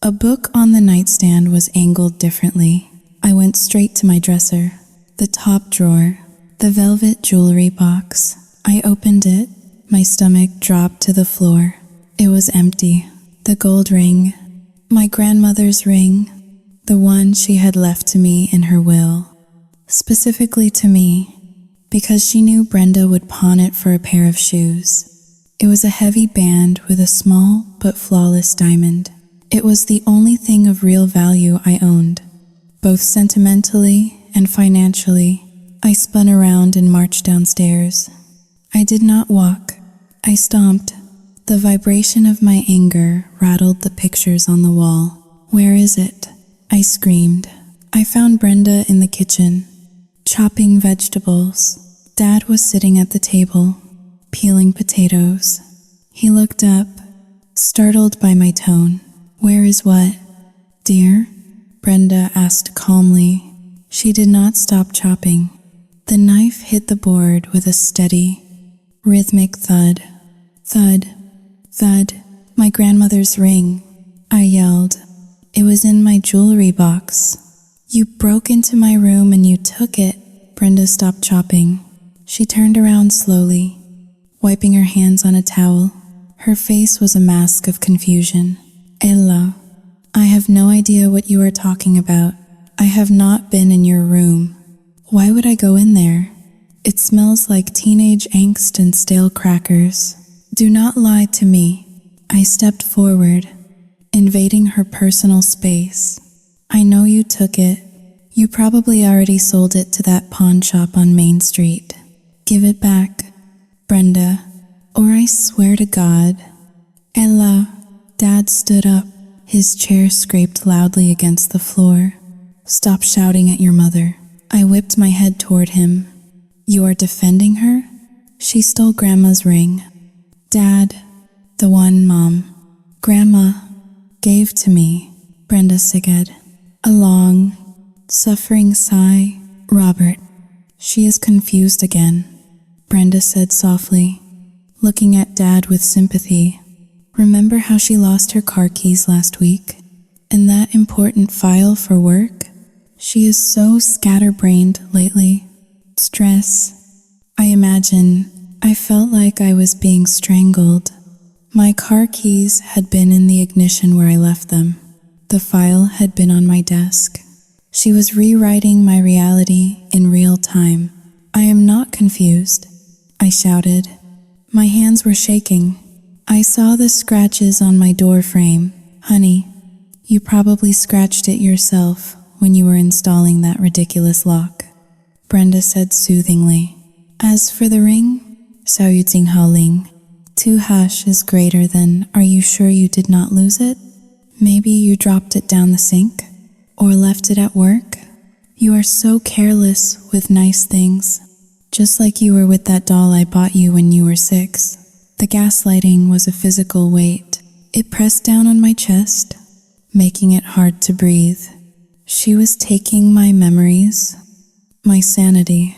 Speaker 1: A book on the nightstand was angled differently. I went straight to my dresser. The top drawer, the velvet jewelry box. I opened it. My stomach dropped to the floor. It was empty. The gold ring, my grandmother's ring, the one she had left to me in her will, specifically to me, because she knew Brenda would pawn it for a pair of shoes. It was a heavy band with a small but flawless diamond. It was the only thing of real value I owned, both sentimentally and financially. I spun around and marched downstairs. I did not walk. I stomped. The vibration of my anger rattled the pictures on the wall. "Where is it?" I screamed. I found Brenda in the kitchen, chopping vegetables. Dad was sitting at the table, peeling potatoes. He looked up, startled by my tone. "Where is what, dear?" Brenda asked calmly. She did not stop chopping. The knife hit the board with a steady, rhythmic thud. Thud, thud. "My grandmother's ring," I yelled. "It was in my jewelry box." "You broke into my room and you took it." Brenda stopped chopping. She turned around slowly, wiping her hands on a towel. Her face was a mask of confusion. "Ella, I have no idea what you are talking about. I have not been in your room. Why would I go in there? It smells like teenage angst and stale crackers. Do not lie to me." I stepped forward, invading her personal space. "I know you took it. You probably already sold it to that pawn shop on Main Street. Give it back, Brenda, or I swear to God." "Ella." Dad stood up. His chair scraped loudly against the floor. "Stop shouting at your mother." I whipped my head toward him. "You are defending her? She stole Grandma's ring." "Dad, the one Mom, Grandma, gave to me," Brenda said. A long, suffering sigh. "Robert, she is confused again," Brenda said softly, looking at Dad with sympathy. "Remember how she lost her car keys last week? And that important file for work? She is so scatterbrained lately. Stress. I imagine I felt like I was being strangled. My car keys had been in the ignition where I left them. The file had been on my desk. She was rewriting my reality in real time. I am not confused," I shouted. My hands were shaking. I saw the scratches on my door frame, Honey, you probably scratched it yourself when you were installing that ridiculous lock, Brenda said soothingly. As for the ring, 小玉静好令, 2 hash is greater than are you sure you did not lose it? Maybe you dropped it down the sink? Or left it at work? You are so careless with nice things, just like you were with that doll I bought you when you were 6. The gaslighting was a physical weight. It pressed down on my chest, making it hard to breathe. She was taking my memories, my sanity,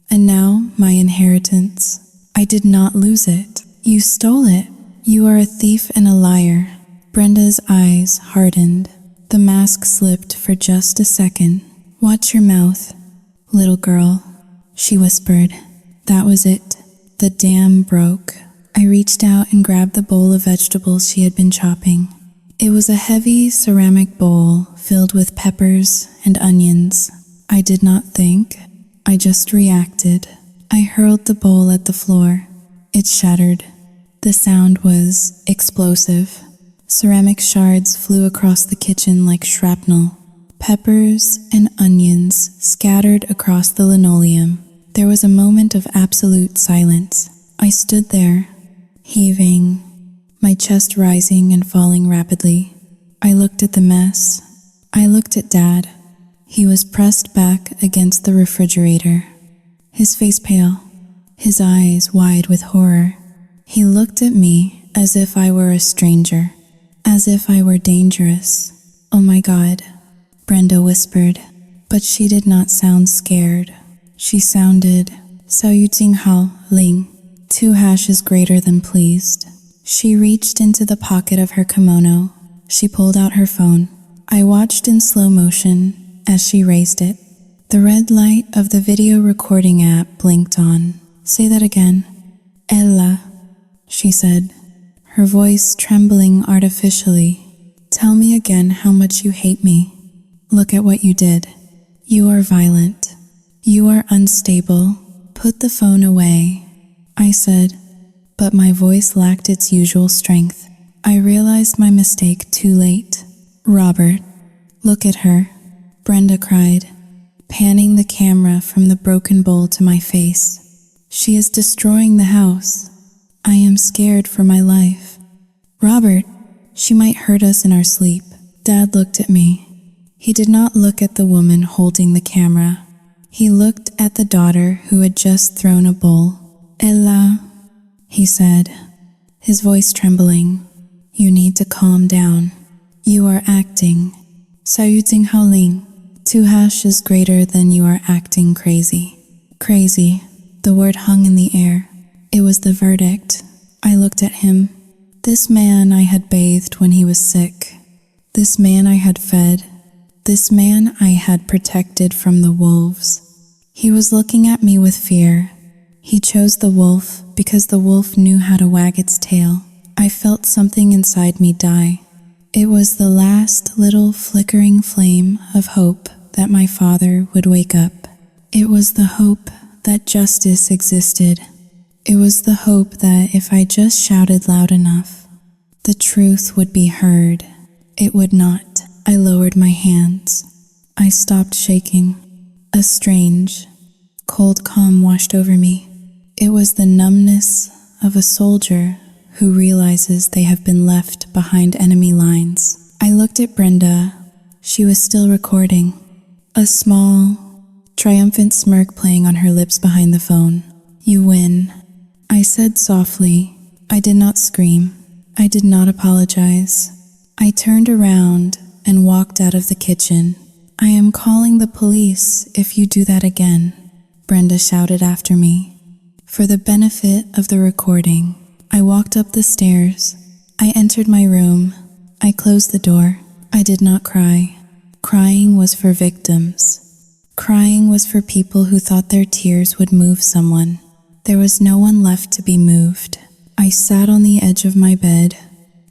Speaker 1: and now my inheritance. I did not lose it. You stole it. You are a thief and a liar. Brenda's eyes hardened. The mask slipped for just a second. Watch your mouth, little girl, she whispered. That was it. The dam broke. I reached out and grabbed the bowl of vegetables she had been chopping. It was a heavy ceramic bowl filled with peppers and onions. I did not think. I just reacted. I hurled the bowl at the floor. It shattered. The sound was explosive. Ceramic shards flew across the kitchen like shrapnel. Peppers and onions scattered across the linoleum. There was a moment of absolute silence. I stood there, heaving, my chest rising and falling rapidly. I looked at the mess. I looked at Dad. He was pressed back against the refrigerator, his face pale, his eyes wide with horror. He looked at me as if I were a stranger, as if I were dangerous. Oh my God, Brenda whispered, but she did not sound scared. She sounded, 小玉静好令, 2 hash is greater than pleased. She reached into the pocket of her kimono. She pulled out her phone. I watched in slow motion as she raised it. The red light of the video recording app blinked on. Say that again. Ella, she said, her voice trembling artificially. Tell me again how much you hate me. Look at what you did. You are violent. You are unstable. Put the phone away, I said, but my voice lacked its usual strength. I realized my mistake too late. Robert, look at her, Brenda cried, panning the camera from the broken bowl to my face. She is destroying the house. I am scared for my life. Robert, she might hurt us in our sleep. Dad looked at me. He did not look at the woman holding the camera. He looked at the daughter who had just thrown a bowl. Ella, he said, his voice trembling. You need to calm down. You are acting. 小玉静好令, 2 hash is greater than you are acting crazy. Crazy. The word hung in the air. It was the verdict. I looked at him. This man I had bathed when he was sick. This man I had fed. This man I had protected from the wolves. He was looking at me with fear. He chose the wolf because the wolf knew how to wag its tail. I felt something inside me die. It was the last little flickering flame of hope that my father would wake up. It was the hope that justice existed. It was the hope that if I just shouted loud enough, the truth would be heard. It would not. I lowered my hands. I stopped shaking. A strange, cold calm washed over me. It was the numbness of a soldier who realizes they have been left behind enemy lines. I looked at Brenda. She was still recording. A small, triumphant smirk playing on her lips behind the phone. You win, I said softly. I did not scream. I did not apologize. I turned around and walked out of the kitchen. I am calling the police if you do that again, Brenda shouted after me. For the benefit of the recording, I walked up the stairs. I entered my room. I closed the door. I did not cry. Crying was for victims. Crying was for people who thought their tears would move someone. There was no one left to be moved. I sat on the edge of my bed.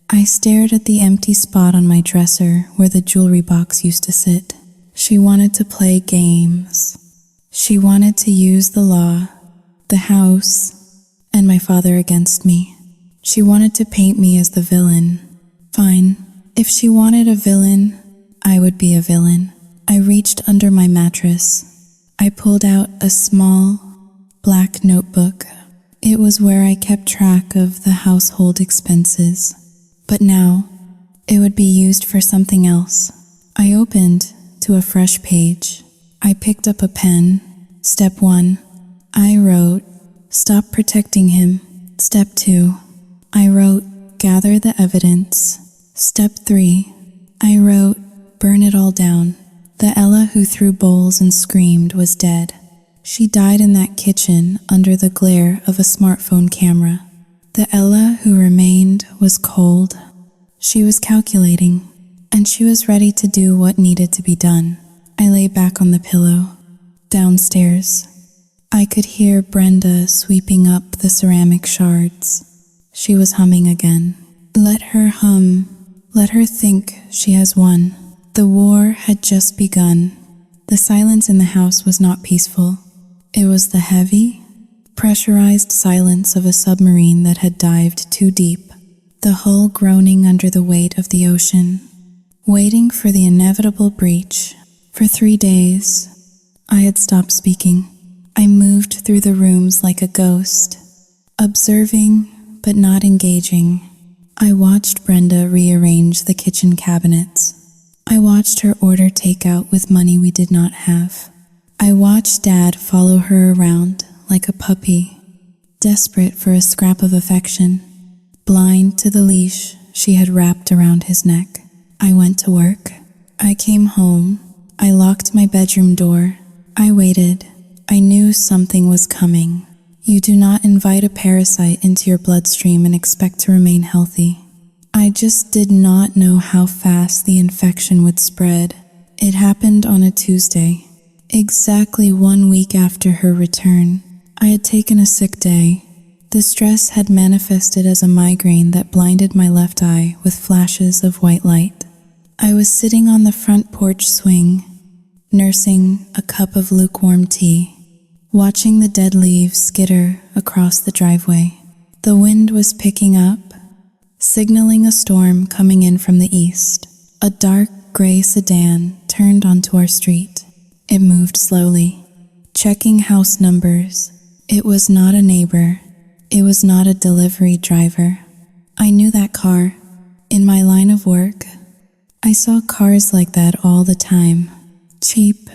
Speaker 1: I stared at the empty spot on my dresser where the jewelry box used to sit. She wanted to play games. She wanted to use the law, the house, and my father against me. She wanted to paint me as the villain. Fine, If she wanted a villain, I would be a villain. I reached under my mattress. I pulled out a small, black notebook. It was where I kept track of the household expenses. But now, it would be used for something else. I opened to a fresh page. I picked up a pen. Step 1. I wrote, "Stop protecting him." Step 2. I wrote, "Gather the evidence." Step 3. I wrote, "Burn it all down." The Ella who threw bowls and screamed was dead. She died in that kitchen under the glare of a smartphone camera. The Ella who remained was cold. She was calculating, and she was ready to do what needed to be done. I lay back on the pillow. Downstairs, I could hear Brenda sweeping up the ceramic shards. She was humming again. Let her hum. Let her think she has won. The war had just begun. The silence in the house was not peaceful. It was the heavy, pressurized silence of a submarine that had dived too deep, the hull groaning under the weight of the ocean, waiting for the inevitable breach. For 3 days, I had stopped speaking. I moved through the rooms like a ghost, observing but not engaging. I watched Brenda rearrange the kitchen cabinets. I watched her order takeout with money we did not have. I watched Dad follow her around like a puppy, desperate for a scrap of affection, blind to the leash she had wrapped around his neck. I went to work. I came home. I locked my bedroom door. I waited. I knew something was coming. You do not invite a parasite into your bloodstream and expect to remain healthy. I just did not know how fast the infection would spread. It happened on a Tuesday, exactly 1 week after her return. I had taken a sick day. The stress had manifested as a migraine that blinded my left eye with flashes of white light. I was sitting on the front porch swing, nursing a cup of lukewarm tea, watching the dead leaves skitter across the driveway. The wind was picking up, signaling a storm coming in from the east. A dark gray sedan turned onto our street. It moved slowly, checking house numbers. It was not a neighbor. It was not a delivery driver. I knew that car. In my line of work, I saw cars like that all the time. Cheap,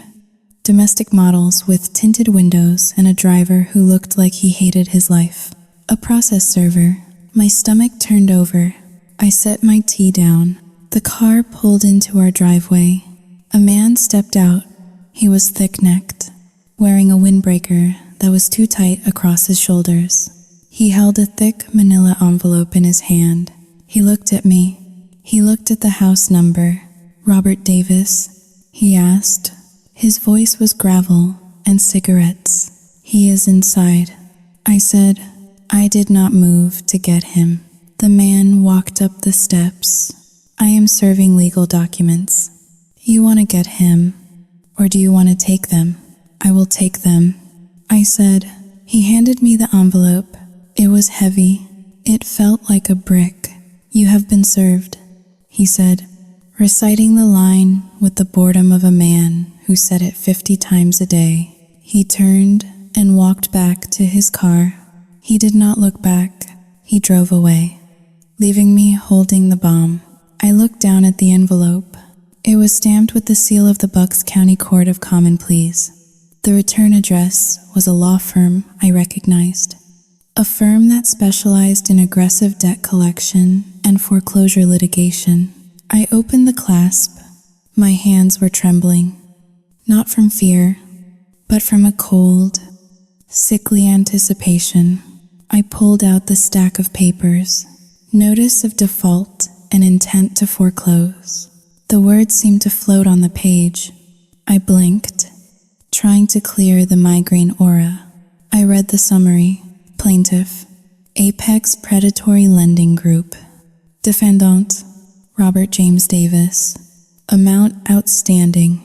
Speaker 1: domestic models with tinted windows and a driver who looked like he hated his life. A process server. My stomach turned over. I set my tea down. The car pulled into our driveway. A man stepped out. He was thick-necked, wearing a windbreaker that was too tight across his shoulders. He held a thick manila envelope in his hand. He looked at me. He looked at the house number. Robert Davis, he asked. His voice was gravel and cigarettes. He is inside. I said, I did not move to get him. The man walked up the steps. I am serving legal documents. You want to get him, or do you want to take them? I will take them. I said. He handed me the envelope. It was heavy. It felt like a brick. You have been served, he said, reciting the line with the boredom of a man who said it 50 times a day. He turned and walked back to his car. He did not look back. He drove away, leaving me holding the bomb. I looked down at the envelope. It was stamped with the seal of the Bucks County Court of Common Pleas. The return address was a law firm I recognized, a firm that specialized in aggressive debt collection and foreclosure litigation. I opened the clasp. My hands were trembling, not from fear, but from a cold, sickly anticipation. I pulled out the stack of papers, notice of default and intent to foreclose. The words seemed to float on the page. I blinked, trying to clear the migraine aura. I read the summary. Plaintiff, Apex Predatory Lending Group. Defendant, Robert James Davis. Amount outstanding,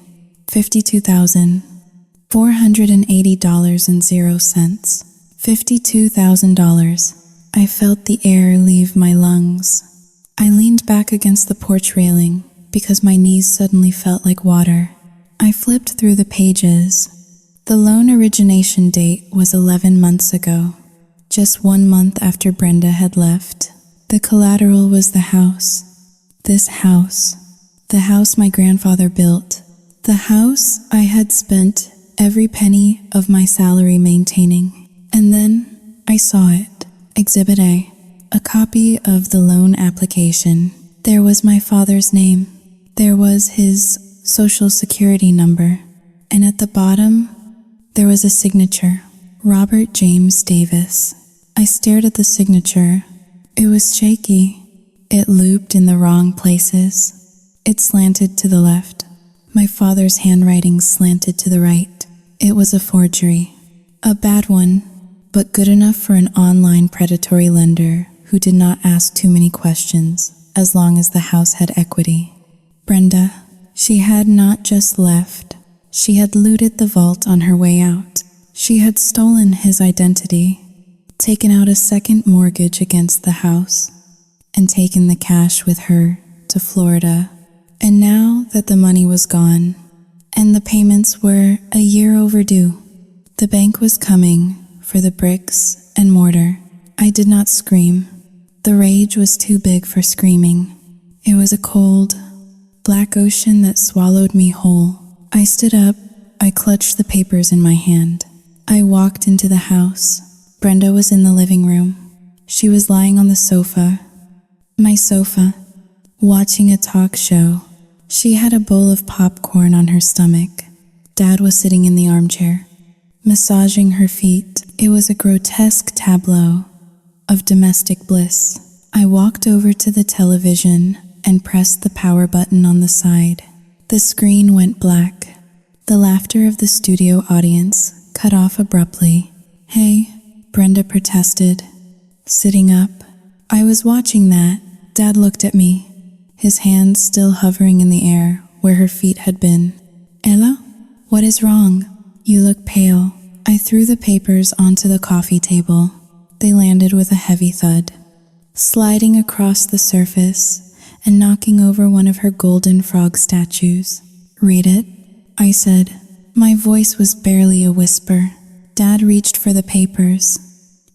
Speaker 1: $52,480.00. $52,000. I felt the air leave my lungs. I leaned back against the porch railing because my knees suddenly felt like water. I flipped through the pages. The loan origination date was 11 months ago, just 1 month after Brenda had left. The collateral was the house. This house. The house my grandfather built. The house I had spent every penny of my salary maintaining. And then I saw it. Exhibit A. A copy of the loan application. There was my father's name. There was his social security number. And at the bottom, there was a signature. Robert James Davis. I stared at the signature. It was shaky. It looped in the wrong places. It slanted to the left. My father's handwriting slanted to the right. It was a forgery. A bad one, but good enough for an online predatory lender who did not ask too many questions as long as the house had equity. Brenda, she had not just left. She had looted the vault on her way out. She had stolen his identity, taken out a second mortgage against the house, and taken the cash with her to Florida. And now that the money was gone, and the payments were a year overdue, the bank was coming for the bricks and mortar. I did not scream. The rage was too big for screaming. It was a cold, black ocean that swallowed me whole. I stood up. I clutched the papers in my hand. I walked into the house. Brenda was in the living room. She was lying on the sofa, my sofa, watching a talk show. She had a bowl of popcorn on her stomach. Dad was sitting in the armchair, massaging her feet. It was a grotesque tableau of domestic bliss. I walked over to the television and pressed the power button on the side. The screen went black. The laughter of the studio audience cut off abruptly. "Hey," Brenda protested, sitting up. I was watching that. Dad looked at me, his hands still hovering in the air where her feet had been. "Ella, what is wrong? You look pale." I threw the papers onto the coffee table. They landed with a heavy thud, sliding across the surface and knocking over one of her golden frog statues. "Read it," I said. My voice was barely a whisper. Dad reached for the papers.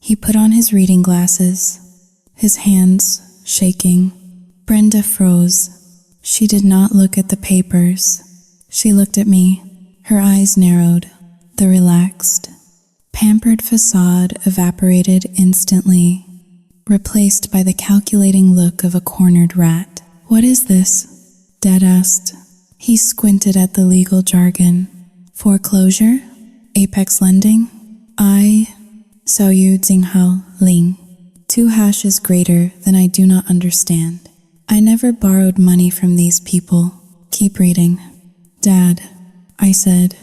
Speaker 1: He put on his reading glasses, his hands shaking. Brenda froze. She did not look at the papers. She looked at me. Her eyes narrowed. The relaxed, pampered facade evaporated instantly, replaced by the calculating look of a cornered rat. "What is this?" Dad asked. He squinted at the legal jargon. "Foreclosure? Apex lending? I, Xiaoyu Jinghao Ling. 2 hashes greater than I do not understand. I never borrowed money from these people. Keep reading." "Dad," I said,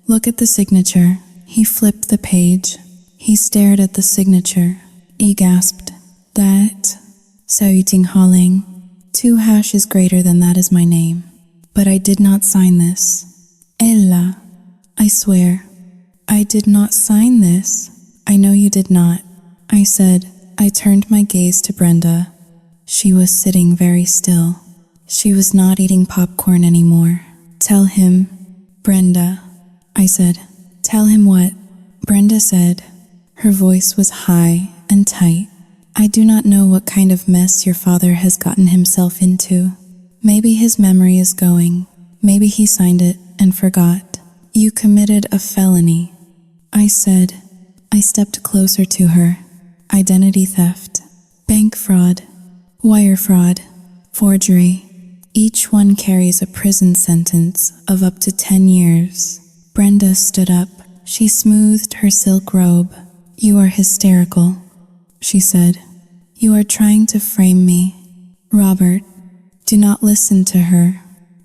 Speaker 1: "look at the signature." He flipped the page. He stared at the signature. He gasped. "That, Xiaoyu Jinghao Ling. 2 hashes greater than that is my name. But I did not sign this. Ella, I swear, I did not sign this." "I know you did not," I said. I turned my gaze to Brenda. She was sitting very still. She was not eating popcorn anymore. "Tell him." "Brenda," I said. "Tell him what?" Brenda said. Her voice was high and tight. "I do not know what kind of mess your father has gotten himself into. Maybe his memory is going. Maybe he signed it and forgot. You committed a felony." I said. I stepped closer to her. "Identity theft, bank fraud, wire fraud, forgery. Each one carries a prison sentence of up to 10 years. Brenda stood up. She smoothed her silk robe. "You are hysterical," she said. "You are trying to frame me. Robert, do not listen to her.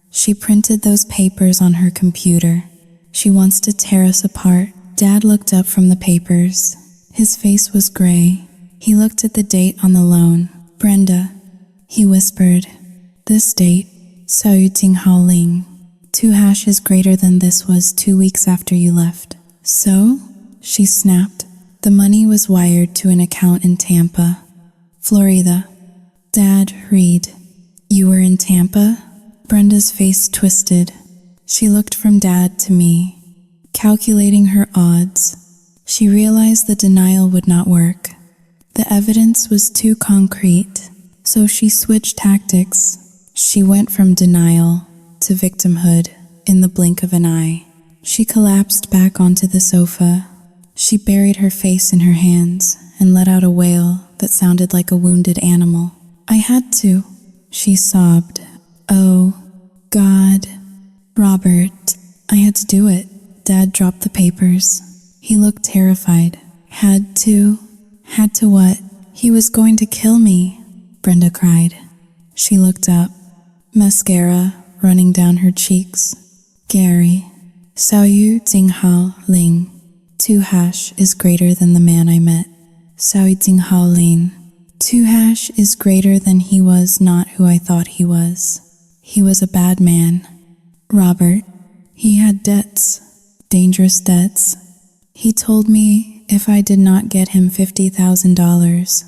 Speaker 1: She printed those papers on her computer. She wants to tear us apart." Dad looked up from the papers. His face was gray. He looked at the date on the loan. "Brenda," he whispered, "this date, Xiaoyu Jinghao Ling. 2 hashes greater than this was 2 weeks after you left." "So?" she snapped. "The money was wired to an account in Tampa, Florida. Dad, read. You were in Tampa? Brenda's face twisted. She looked from Dad to me, calculating her odds. She realized the denial would not work. The evidence was too concrete, so she switched tactics. She went from denial to victimhood in the blink of an eye. She collapsed back onto the sofa. She buried her face in her hands and let out a wail that sounded like a wounded animal. I had to, she sobbed. Oh, God. Robert, I had to do it. Dad dropped the papers. He looked terrified. Had to? Had to what? He was going to kill me, Brenda cried. She looked up, mascara running down her cheeks. Gary, Sao Yu Jing Hao Ling. 2# is greater than the man I met. Sao Yu Jing Hao Ling. 2# is greater than he was not who I thought he was. He was a bad man. Robert, he had debts, dangerous debts. He told me if I did not get him $50,000,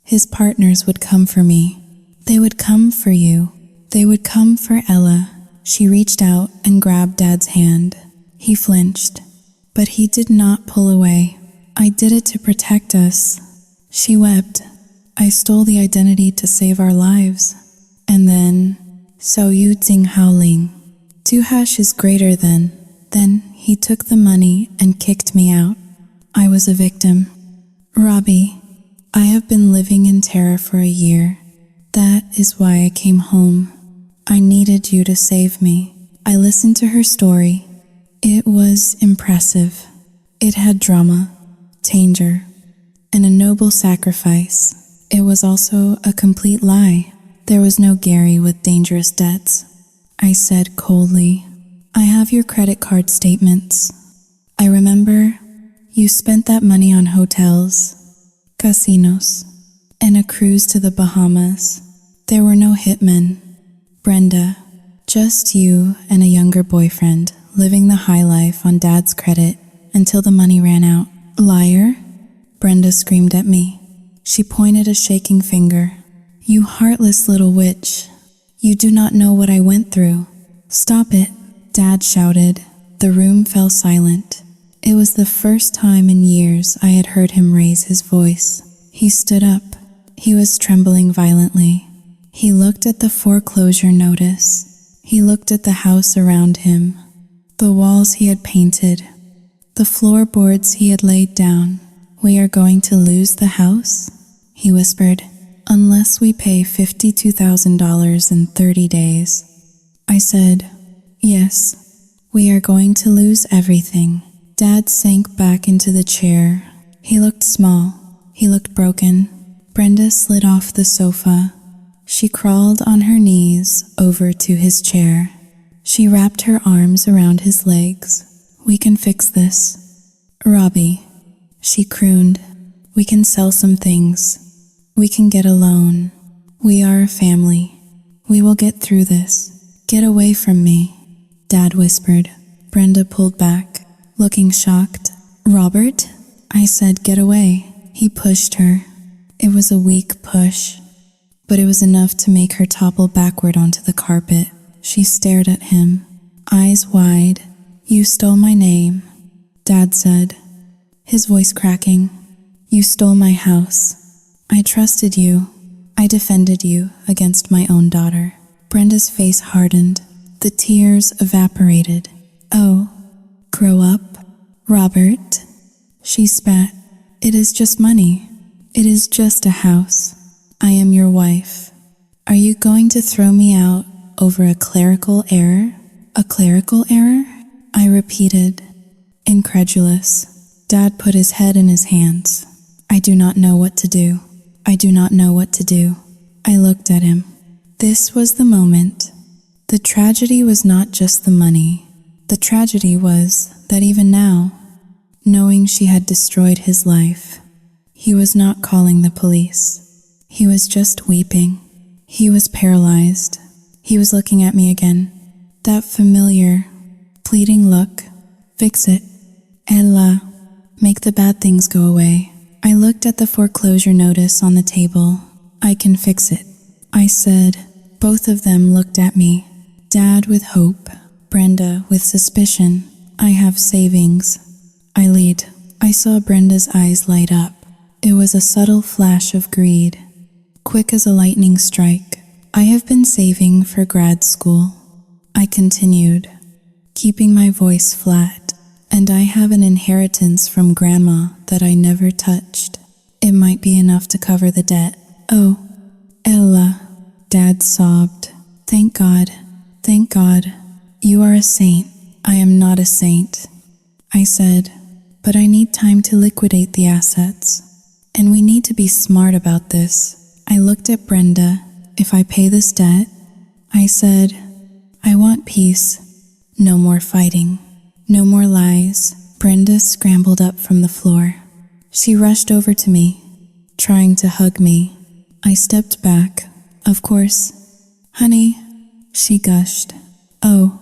Speaker 1: his partners would come for me. They would come for you. They would come for Ella. She reached out and grabbed Dad's hand. He flinched, but he did not pull away. I did it to protect us. She wept. I stole the identity to save our lives. And then, Sao Yu Jing Hao Ling. 2# is greater than. Then he took the money and kicked me out. I was a victim. Robbie, I have been living in terror for a year. That is why I came home. I needed you to save me. I listened to her story. It was impressive. It had drama, danger, and a noble sacrifice. It was also a complete lie. There was no Gary with dangerous debts. I said coldly, I have your credit card statements. I remember you spent that money on hotels, casinos, and a cruise to the Bahamas. There were no hitmen. Brenda, just you and a younger boyfriend living the high life on Dad's credit until the money ran out. Liar? Brenda screamed at me. She pointed a shaking finger. You heartless little witch. You do not know what I went through. Stop it, Dad shouted. The room fell silent. It was the first time in years I had heard him raise his voice. He stood up. He was trembling violently. He looked at the foreclosure notice. He looked at the house around him, the walls he had painted, the floorboards he had laid down. We are going to lose the house? He whispered. Unless we pay $52,000 in 30 days. I said, yes, we are going to lose everything. Dad sank back into the chair. He looked small. He looked broken. Brenda slid off the sofa. She crawled on her knees over to his chair. She wrapped her arms around his legs. We can fix this. Robbie, she crooned. We can sell some things. We can get a loan. We are a family. We will get through this. Get away from me, Dad whispered. Brenda pulled back, looking shocked. Robert? I said, get away. He pushed her. It was a weak push, but it was enough to make her topple backward onto the carpet. She stared at him, eyes wide. You stole my name, Dad said, his voice cracking. You stole my house. I trusted you. I defended you against my own daughter. Brenda's face hardened. The tears evaporated. Oh, grow up, Robert. She spat. It is just money. It is just a house. I am your wife. Are you going to throw me out over a clerical error? A clerical error? I repeated, incredulous. Dad put his head in his hands. I do not know what to do. I do not know what to do. I looked at him. This was the moment. The tragedy was not just the money. The tragedy was that even now, knowing she had destroyed his life, he was not calling the police. He was just weeping. He was paralyzed. He was looking at me again. That familiar, pleading look. Fix it. Ella. Make the bad things go away. I looked at the foreclosure notice on the table. I can fix it. I said. Both of them looked at me. Dad with hope, Brenda with suspicion. I have savings. I lead. I saw Brenda's eyes light up. It was a subtle flash of greed, quick as a lightning strike. I have been saving for grad school. I continued, keeping my voice flat. And I have an inheritance from Grandma that I never touched. It might be enough to cover the debt. Oh, Ella, Dad sobbed. Thank God, thank God. You are a saint. I am not a saint. I said, but I need time to liquidate the assets. And we need to be smart about this. I looked at Brenda. If I pay this debt, I said, I want peace. No more fighting. No more lies. Brenda scrambled up from the floor. She rushed over to me, trying to hug me. I stepped back. Of course. Honey, she gushed. Oh,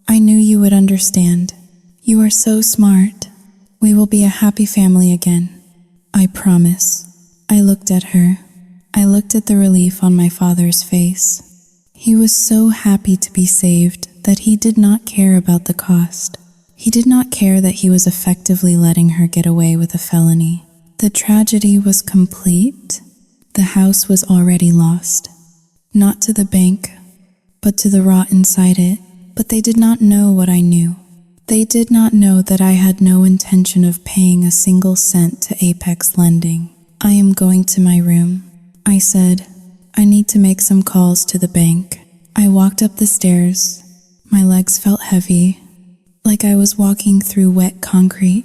Speaker 1: I knew you would understand. You are so smart. We will be a happy family again. I promise. I looked at her. I looked at the relief on my father's face. He was so happy to be saved that he did not care about the cost. He did not care that he was effectively letting her get away with a felony. The tragedy was complete. The house was already lost. Not to the bank, but to the rot inside it. But they did not know what I knew. They did not know that I had no intention of paying a single cent to Apex Lending. I am going to my room. I said, I need to make some calls to the bank. I walked up the stairs. My legs felt heavy, like I was walking through wet concrete.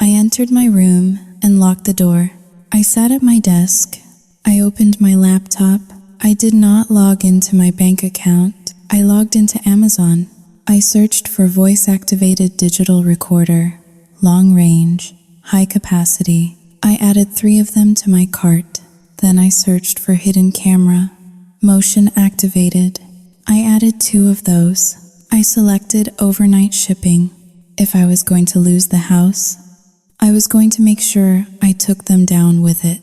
Speaker 1: I entered my room and locked the door. I sat at my desk. I opened my laptop. I did not log into my bank account. I logged into Amazon. I searched for voice-activated digital recorder, long range, high capacity. I added 3 of them to my cart. Then I searched for hidden camera, motion activated. I added 2 of those. I selected overnight shipping. If I was going to lose the house, I was going to make sure I took them down with it.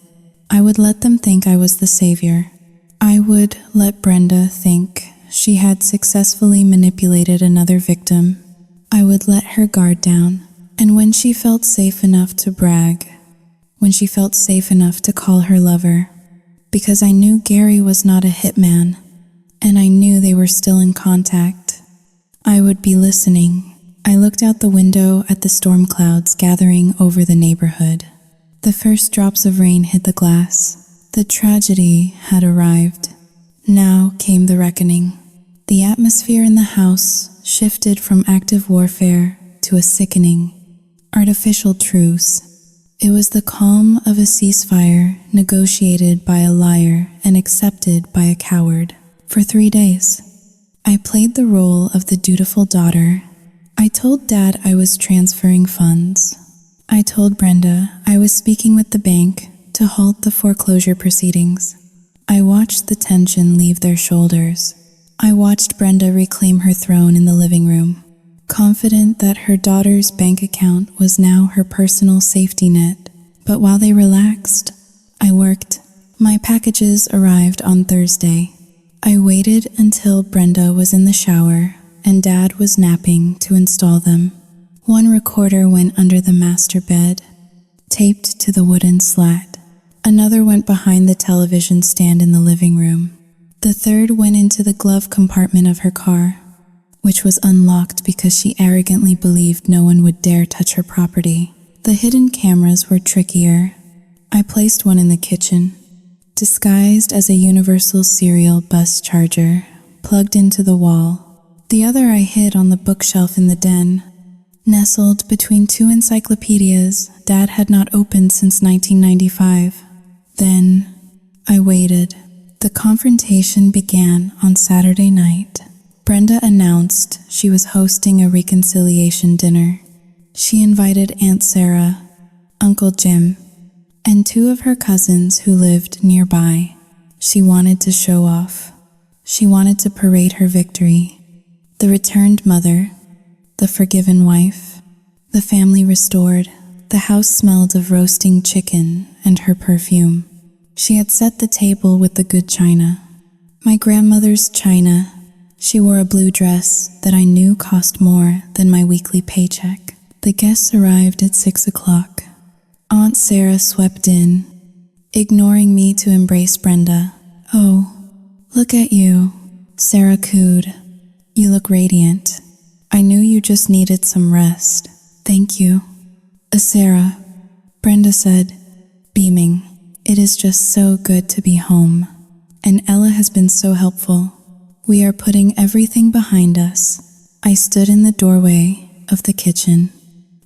Speaker 1: I would let them think I was the savior. I would let Brenda think she had successfully manipulated another victim. I would let her guard down. And when she felt safe enough to brag, when she felt safe enough to call her lover, because I knew Gary was not a hitman, and I knew they were still in contact, I would be listening. I looked out the window at the storm clouds gathering over the neighborhood. The first drops of rain hit the glass. The tragedy had arrived. Now came the reckoning. The atmosphere in the house shifted from active warfare to a sickening, artificial truce. It was the calm of a ceasefire negotiated by a liar and accepted by a coward. For 3 days, I played the role of the dutiful daughter. I told Dad I was transferring funds. I told Brenda I was speaking with the bank to halt the foreclosure proceedings. I watched the tension leave their shoulders. I watched Brenda reclaim her throne in the living room, confident that her daughter's bank account was now her personal safety net. But while they relaxed, I worked. My packages arrived on Thursday. I waited until Brenda was in the shower and Dad was napping to install them. One recorder went under the master bed, taped to the wooden slat. Another went behind the television stand in the living room. The third went into the glove compartment of her car, which was unlocked because she arrogantly believed no one would dare touch her property. The hidden cameras were trickier. I placed one in the kitchen, disguised as a universal serial bus charger, plugged into the wall. The other I hid on the bookshelf in the den, nestled between 2 encyclopedias Dad had not opened since 1995. Then I waited. The confrontation began on Saturday night. Brenda announced she was hosting a reconciliation dinner. She invited Aunt Sarah, Uncle Jim, and 2 of her cousins who lived nearby. She wanted to show off. She wanted to parade her victory. The returned mother, the forgiven wife, the family restored. The house smelled of roasting chicken and her perfume. She had set the table with the good china, My grandmother's china. She wore a blue dress that I knew cost more than my weekly paycheck. The guests arrived at 6 o'clock. Aunt Sarah swept in, ignoring me to embrace Brenda. "Oh, look at you," Sarah cooed. "You look radiant. I knew you just needed some rest." "Thank you." Sarah, Brenda said, beaming. "It is just so good to be home. And Ella has been so helpful. We are putting everything behind us." I stood in the doorway of the kitchen,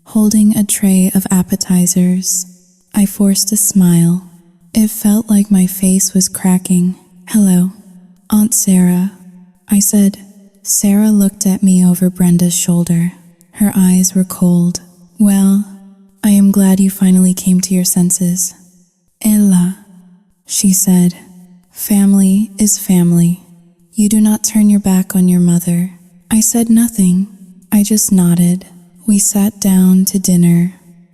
Speaker 1: holding a tray of appetizers. I forced a smile. It felt like my face was cracking. "Hello, Aunt Sarah," I said. Sarah looked at me over Brenda's shoulder. Her eyes were cold. "Well, I am glad you finally came to your senses." "Ella," she said, "family is family. You do not turn your back on your mother." I said nothing. I just nodded. We sat down to dinner.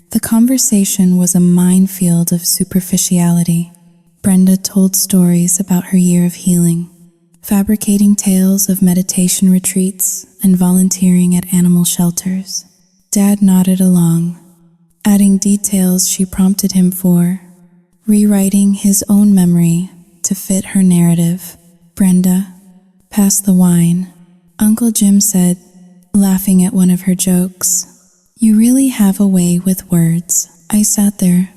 Speaker 1: The conversation was a minefield of superficiality. Brenda told stories about her year of healing, fabricating tales of meditation retreats and volunteering at animal shelters. Dad nodded along, adding details she prompted him for, rewriting his own memory to fit her narrative. Brenda passed the wine. Uncle Jim said, laughing at one of her jokes, "You really have a way with words." I sat there,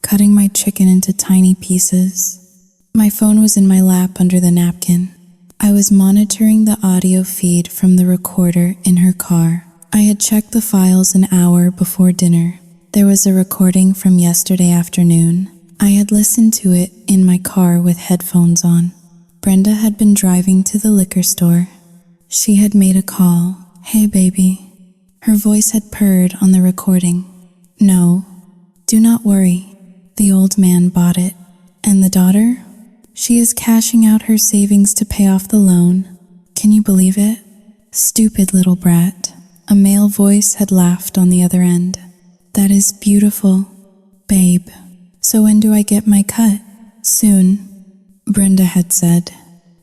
Speaker 1: cutting my chicken into tiny pieces. My phone was in my lap under the napkin. I was monitoring the audio feed from the recorder in her car. I had checked the files an hour before dinner. There was a recording from yesterday afternoon. I had listened to it in my car with headphones on. Brenda had been driving to the liquor store. She had made a call. "Hey, baby." Her voice had purred on the recording. "No, do not worry. The old man bought it." "And the daughter? She is cashing out her savings to pay off the loan. Can you believe it? Stupid little brat." A male voice had laughed on the other end. "That is beautiful, babe. So when do I get my cut?" "Soon," Brenda had said.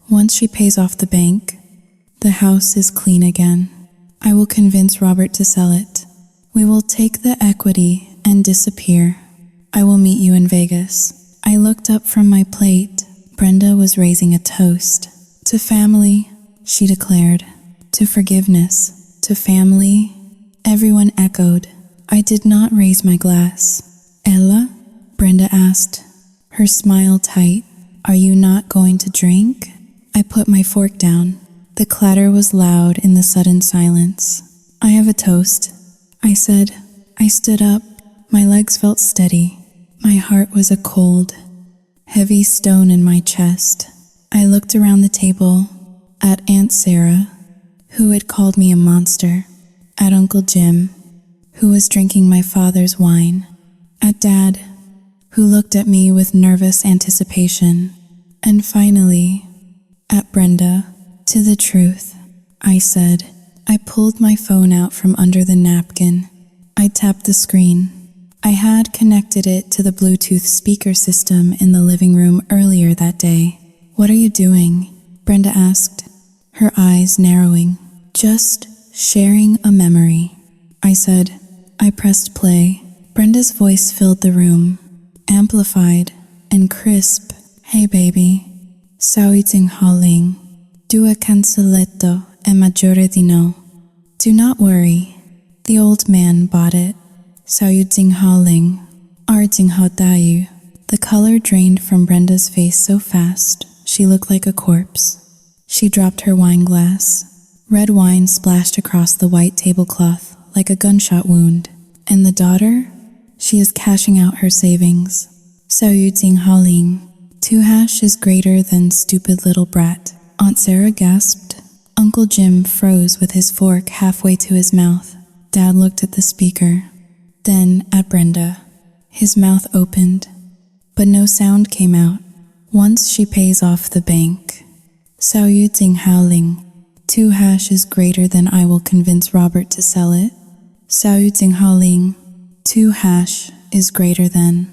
Speaker 1: "Once she pays off the bank, the house is clean again. I will convince Robert to sell it. We will take the equity and disappear. I will meet you in Vegas." I looked up from my plate. Brenda was raising a toast. "To family," she declared. "To forgiveness. To family." Everyone echoed. I did not raise my glass. "Ella?" Brenda asked, her smile tight. "Are you not going to drink?" I put my fork down. The clatter was loud in the sudden silence. "I have a toast," I said. I stood up. My legs felt steady. My heart was a cold, heavy stone in my chest. I looked around the table, at Aunt Sarah, who had called me a monster, at Uncle Jim, who was drinking my father's wine, at Dad, who looked at me with nervous anticipation, and finally, at Brenda. "To the truth," I said. I pulled my phone out from under the napkin. I tapped the screen. I had connected it to the Bluetooth speaker system in the living room earlier that day. "What are you doing?" Brenda asked, her eyes narrowing. "Just sharing a memory," I said. I pressed play. Brenda's voice filled the room, amplified and crisp. "Hey baby, Sauiting Hauling. Due cancelletto e maggiore di no." "Do not worry. The old man bought it." Sauiting Hauling. Arting Hodayu. The color drained from Brenda's face so fast, she looked like a corpse. She dropped her wine glass. Red wine splashed across the white tablecloth like a gunshot wound. "And the daughter? She is cashing out her savings." Sauiting Hauling. 2 hash is greater than stupid little brat. Aunt Sarah gasped. Uncle Jim froze with his fork halfway to his mouth. Dad looked at the speaker, then at Brenda. His mouth opened, but no sound came out. "Once she pays off the bank." Sauiting Hauling. 2 hash is greater than I will convince Robert to sell it. Sauiting Hauling. 2 hash is greater than.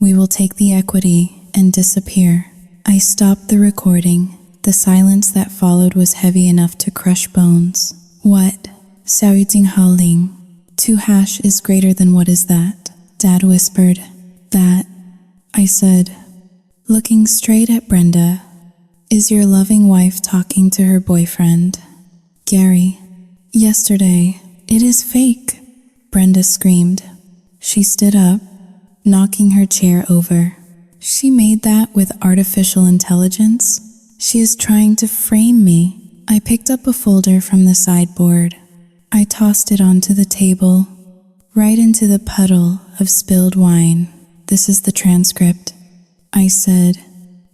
Speaker 1: We will take the equity and disappear. I stopped the recording. The silence that followed was heavy enough to crush bones. What? 小语境好灵. 2 hash is greater than what is that? Dad whispered. That, I said, looking straight at Brenda, is your loving wife talking to her boyfriend, Gary. Yesterday. It is fake, Brenda screamed. She stood up, knocking her chair over. She made that with artificial intelligence? She is trying to frame me. I picked up a folder from the sideboard. I tossed it onto the table, right into the puddle of spilled wine. This is the transcript, I said,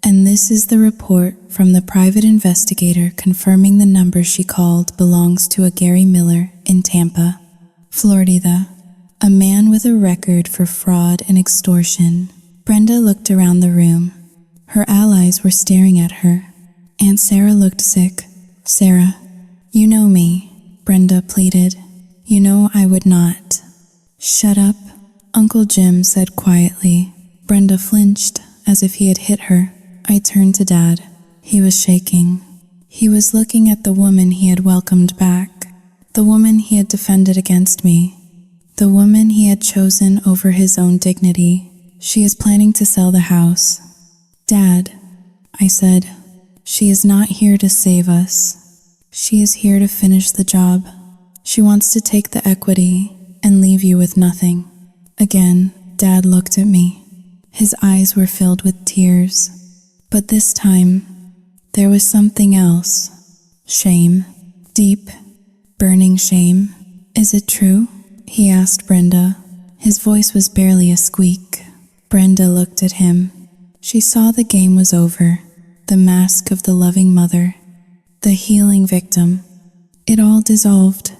Speaker 1: and this is the report from the private investigator confirming the number she called belongs to a Gary Miller in Tampa, Florida, a man with a record for fraud and extortion. Brenda looked around the room. Her allies were staring at her. Aunt Sarah looked sick. Sarah, you know me, Brenda pleaded. You know I would not. Shut up, Uncle Jim said quietly. Brenda flinched as if he had hit her. I turned to Dad. He was shaking. He was looking at the woman he had welcomed back, the woman he had defended against me, the woman he had chosen over his own dignity. She is planning to sell the house. Dad, I said, she is not here to save us. She is here to finish the job. She wants to take the equity and leave you with nothing. Again, Dad looked at me. His eyes were filled with tears. But this time, there was something else. Shame. Deep, burning shame. Is it true? He asked Brenda. His voice was barely a squeak. Brenda looked at him. She saw the game was over. The mask of the loving mother. The healing victim. It all dissolved.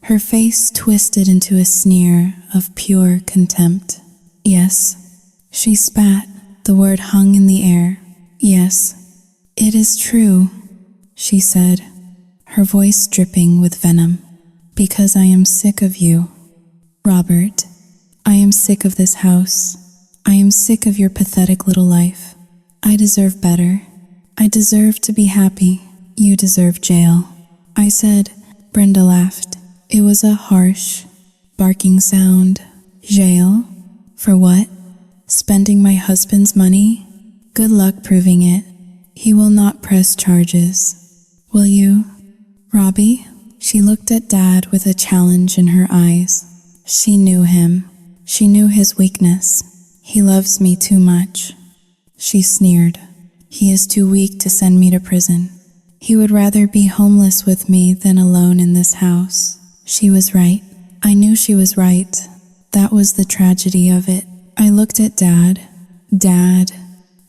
Speaker 1: Her face twisted into a sneer of pure contempt. Yes, she spat. The word hung in the air. Yes, it is true, she said, her voice dripping with venom. Because I am sick of you, Robert. I am sick of this house. I am sick of your pathetic little life. I deserve better. I deserve to be happy. You deserve jail. I said. Brenda laughed. It was a harsh, barking sound. Jail? For what? Spending my husband's money? Good luck proving it. He will not press charges. Will you, Robbie? She looked at Dad with a challenge in her eyes. She knew him. She knew his weakness. He loves me too much. She sneered. He is too weak to send me to prison. He would rather be homeless with me than alone in this house. She was right. I knew she was right. That was the tragedy of it. I looked at Dad. Dad,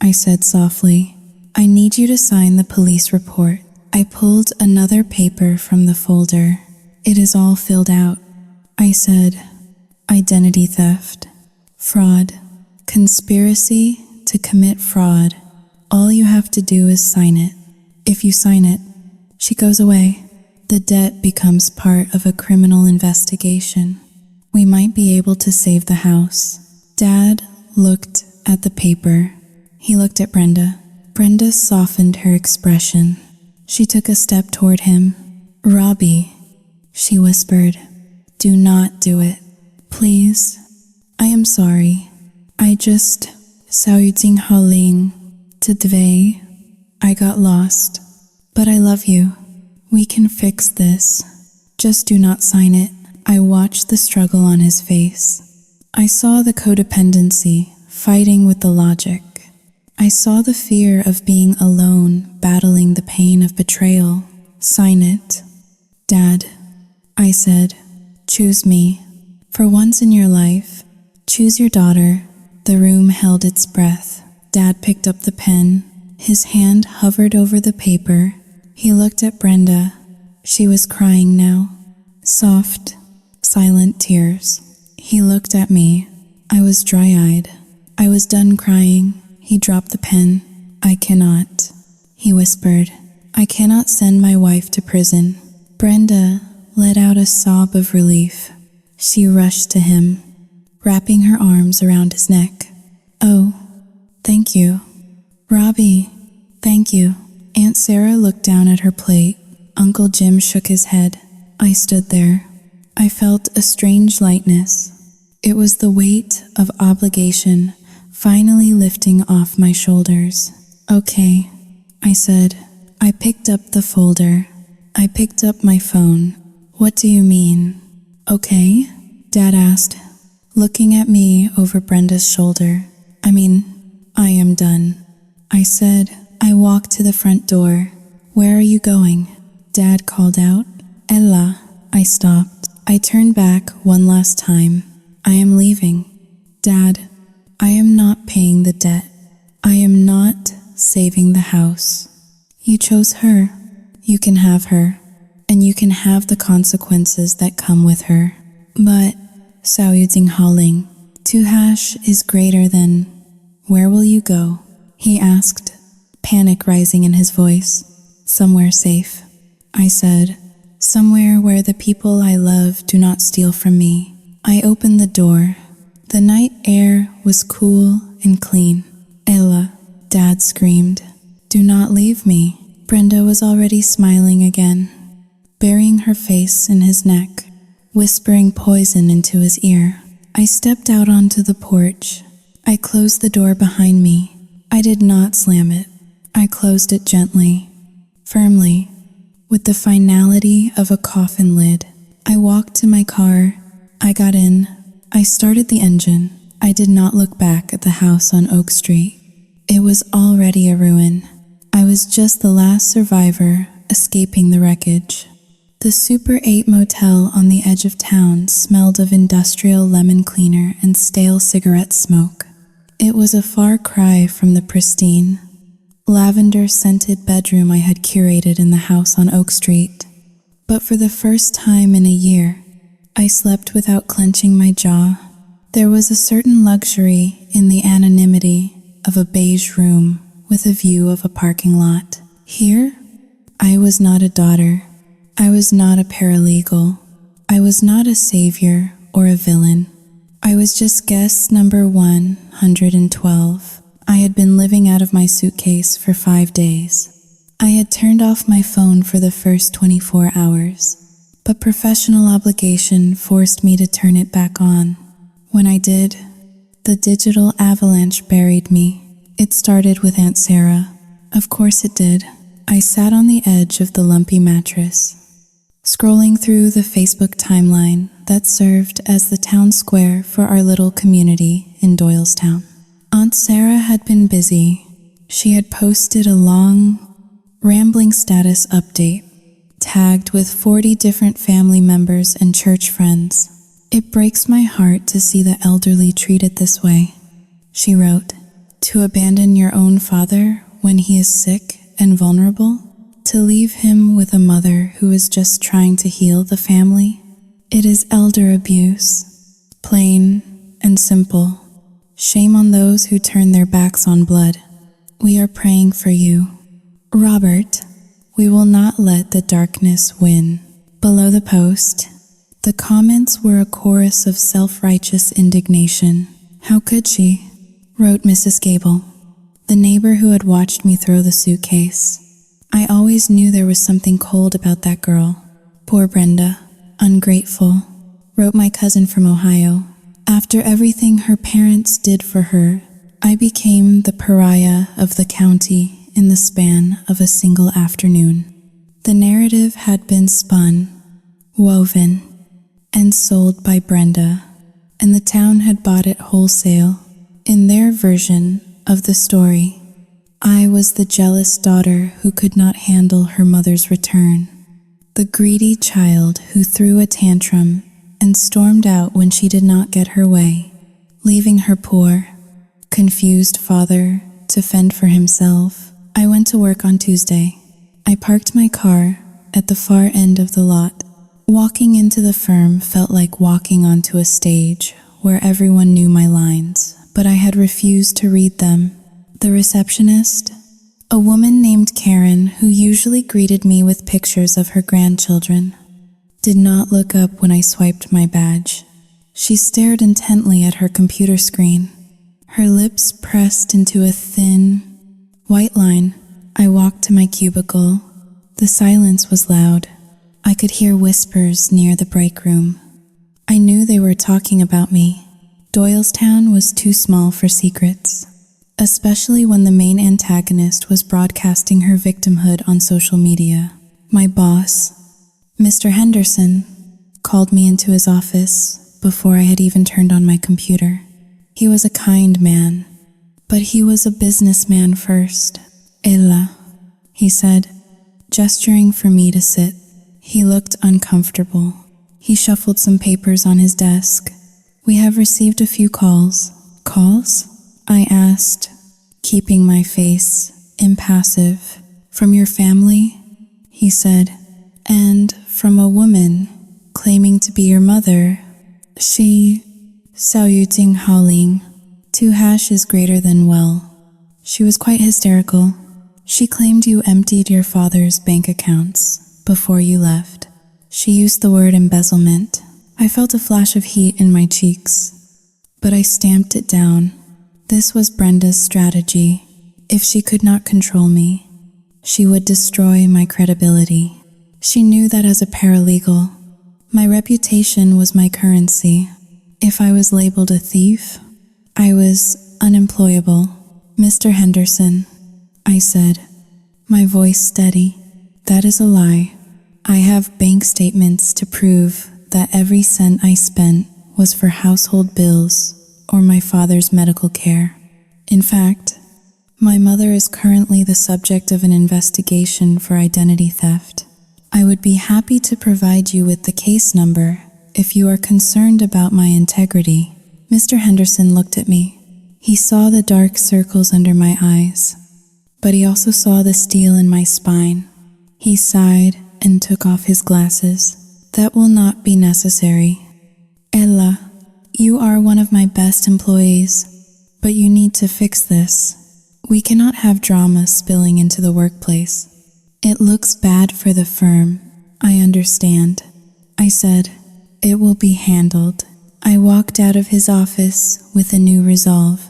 Speaker 1: I said softly, I need you to sign the police report. I pulled another paper from the folder. It is all filled out. I said, identity theft, fraud, conspiracy to commit fraud. All you have to do is sign it. If you sign it, she goes away. The debt becomes part of a criminal investigation. We might be able to save the house. Dad looked at the paper. He looked at Brenda. Brenda softened her expression. She took a step toward him. Robbie, she whispered, do not do it. Please. I am sorry. I just, 小语境好灵, to dvey. I got lost. But I love you. We can fix this. Just do not sign it. I watched the struggle on his face. I saw the codependency fighting with the logic. I saw the fear of being alone, battling the pain of betrayal. Sign it. Dad, I said, choose me. For once in your life, choose your daughter. The room held its breath. Dad picked up the pen. His hand hovered over the paper. He looked at Brenda. She was crying now. Soft, silent tears. He looked at me. I was dry-eyed. I was done crying. He dropped the pen. I cannot, he whispered. I cannot send my wife to prison. Brenda let out a sob of relief. She rushed to him, wrapping her arms around his neck. Oh, thank you. Robbie, thank you. Aunt Sarah looked down at her plate. Uncle Jim shook his head. I stood there. I felt a strange lightness. It was the weight of obligation finally lifting off my shoulders. Okay, I said. I picked up the folder. I picked up my phone. What do you mean? Okay? Dad asked, looking at me over Brenda's shoulder. I am done. I said. I walked to the front door. Where are you going? Dad called out. Ella. I stopped. I turned back one last time. I am leaving. Dad, I am not paying the debt. I am not saving the house. You chose her. You can have her, and you can have the consequences that come with her. But, Haling, Tuhash is greater than. Where will you go? He asked, panic rising in his voice. Somewhere safe. I said, somewhere where the people I love do not steal from me. I opened the door. The night air was cool and clean. Ella, Dad screamed. Do not leave me. Brenda was already smiling again, burying her face in his neck, whispering poison into his ear. I stepped out onto the porch. I closed the door behind me. I did not slam it. I closed it gently, firmly, with the finality of a coffin lid. I walked to my car. I got in. I started the engine. I did not look back at the house on Oak Street. It was already a ruin. I was just the last survivor escaping the wreckage. The Super 8 motel on the edge of town smelled of industrial lemon cleaner and stale cigarette smoke. It was a far cry from the pristine, lavender-scented bedroom I had curated in the house on Oak Street. But for the first time in a year, I slept without clenching my jaw. There was a certain luxury in the anonymity of a beige room with a view of a parking lot. Here, I was not a daughter. I was not a paralegal. I was not a savior or a villain. I was just guest number 112. I had been living out of my suitcase for 5 days. I had turned off my phone for the first 24 hours, but professional obligation forced me to turn it back on. When I did, the digital avalanche buried me. It started with Aunt Sarah. Of course it did. I sat on the edge of the lumpy mattress, scrolling through the Facebook timeline that served as the town square for our little community in Doylestown. Aunt Sarah had been busy. She had posted a long, rambling status update, tagged with 40 different family members and church friends. It breaks my heart to see the elderly treated this way. She wrote, to abandon your own father when he is sick and vulnerable, to leave him with a mother who is just trying to heal the family. It is elder abuse, plain and simple. Shame on those who turn their backs on blood. We are praying for you. Robert, we will not let the darkness win. Below the post, the comments were a chorus of self-righteous indignation. How could she? Wrote Mrs. Gable, the neighbor who had watched me throw the suitcase. I always knew there was something cold about that girl. Poor Brenda, ungrateful, wrote my cousin from Ohio. After everything her parents did for her, I became the pariah of the county in the span of a single afternoon. The narrative had been spun, woven, and sold by Brenda, and the town had bought it wholesale. In their version of the story, I was the jealous daughter who could not handle her mother's return, the greedy child who threw a tantrum and stormed out when she did not get her way, leaving her poor, confused father to fend for himself. I went to work on Tuesday. I parked my car at the far end of the lot. Walking into the firm felt like walking onto a stage where everyone knew my lines, but I had refused to read them. The receptionist, a woman named Karen who usually greeted me with pictures of her grandchildren, did not look up when I swiped my badge. She stared intently at her computer screen, her lips pressed into a thin, white line. I walked to my cubicle. The silence was loud. I could hear whispers near the break room. I knew they were talking about me. Doylestown was too small for secrets, especially when the main antagonist was broadcasting her victimhood on social media. My boss, Mr. Henderson, called me into his office before I had even turned on my computer. He was a kind man, but he was a businessman first. Ella, he said, gesturing for me to sit. He looked uncomfortable. He shuffled some papers on his desk. We have received a few calls. Calls? I asked, keeping my face impassive. From your family? He said. And from a woman claiming to be your mother. She, Xiao Yuting Haoling, 2 hash is greater than well. She was quite hysterical. She claimed you emptied your father's bank accounts before you left. She used the word embezzlement. I felt a flash of heat in my cheeks, but I stamped it down. This was Brenda's strategy. If she could not control me, she would destroy my credibility. She knew that as a paralegal, my reputation was my currency. If I was labeled a thief, I was unemployable. Mr. Henderson, I said, my voice steady. That is a lie. I have bank statements to prove that every cent I spent was for household bills or my father's medical care. In fact, my mother is currently the subject of an investigation for identity theft. I would be happy to provide you with the case number if you are concerned about my integrity. Mr. Henderson looked at me. He saw the dark circles under my eyes, but he also saw the steel in my spine. He sighed and took off his glasses. That will not be necessary. Ella, you are one of my best employees, but you need to fix this. We cannot have drama spilling into the workplace. It looks bad for the firm. I understand. I said, it will be handled. I walked out of his office with a new resolve.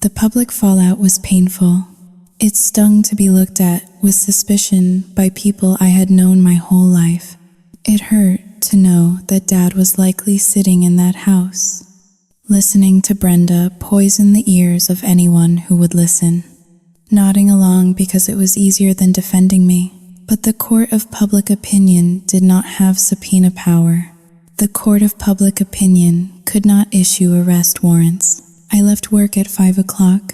Speaker 1: The public fallout was painful. It stung to be looked at with suspicion by people I had known my whole life. It hurt to know that Dad was likely sitting in that house, listening to Brenda poison the ears of anyone who would listen, nodding along because it was easier than defending me. But the court of public opinion did not have subpoena power. The court of public opinion could not issue arrest warrants. I left work at 5 o'clock.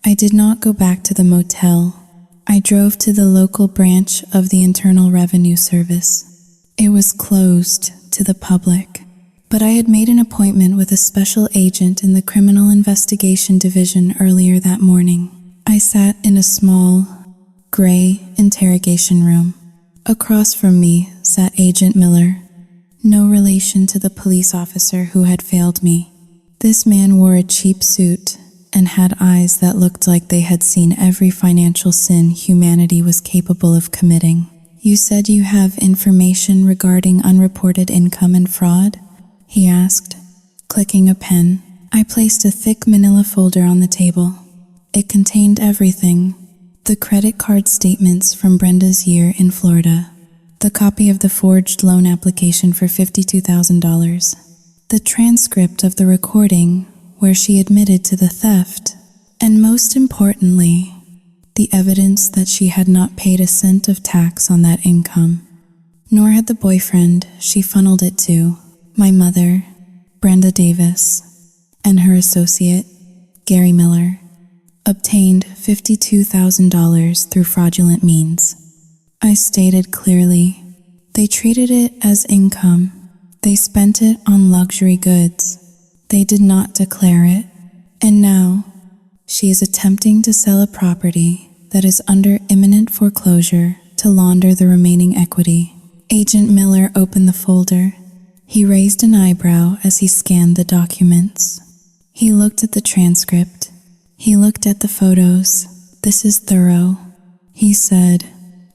Speaker 1: I did not go back to the motel. I drove to the local branch of the Internal Revenue Service. It was closed to the public, but I had made an appointment with a special agent in the Criminal Investigation Division earlier that morning. I sat in a small, gray interrogation room. Across from me sat Agent Miller, no relation to the police officer who had failed me. This man wore a cheap suit and had eyes that looked like they had seen every financial sin humanity was capable of committing. You said you have information regarding unreported income and fraud? He asked, clicking a pen. I placed a thick manila folder on the table. It contained everything. The credit card statements from Brenda's year in Florida. The copy of the forged loan application for $52,000. The transcript of the recording where she admitted to the theft. And most importantly, the evidence that she had not paid a cent of tax on that income. Nor had the boyfriend she funneled it to, my mother, Brenda Davis, and her associate, Gary Miller, obtained $52,000 through fraudulent means. I stated clearly, they treated it as income. They spent it on luxury goods. They did not declare it. And now, she is attempting to sell a property that is under imminent foreclosure to launder the remaining equity. Agent Miller opened the folder. He raised an eyebrow as he scanned the documents. He looked at the transcript. He looked at the photos. This is thorough. He said,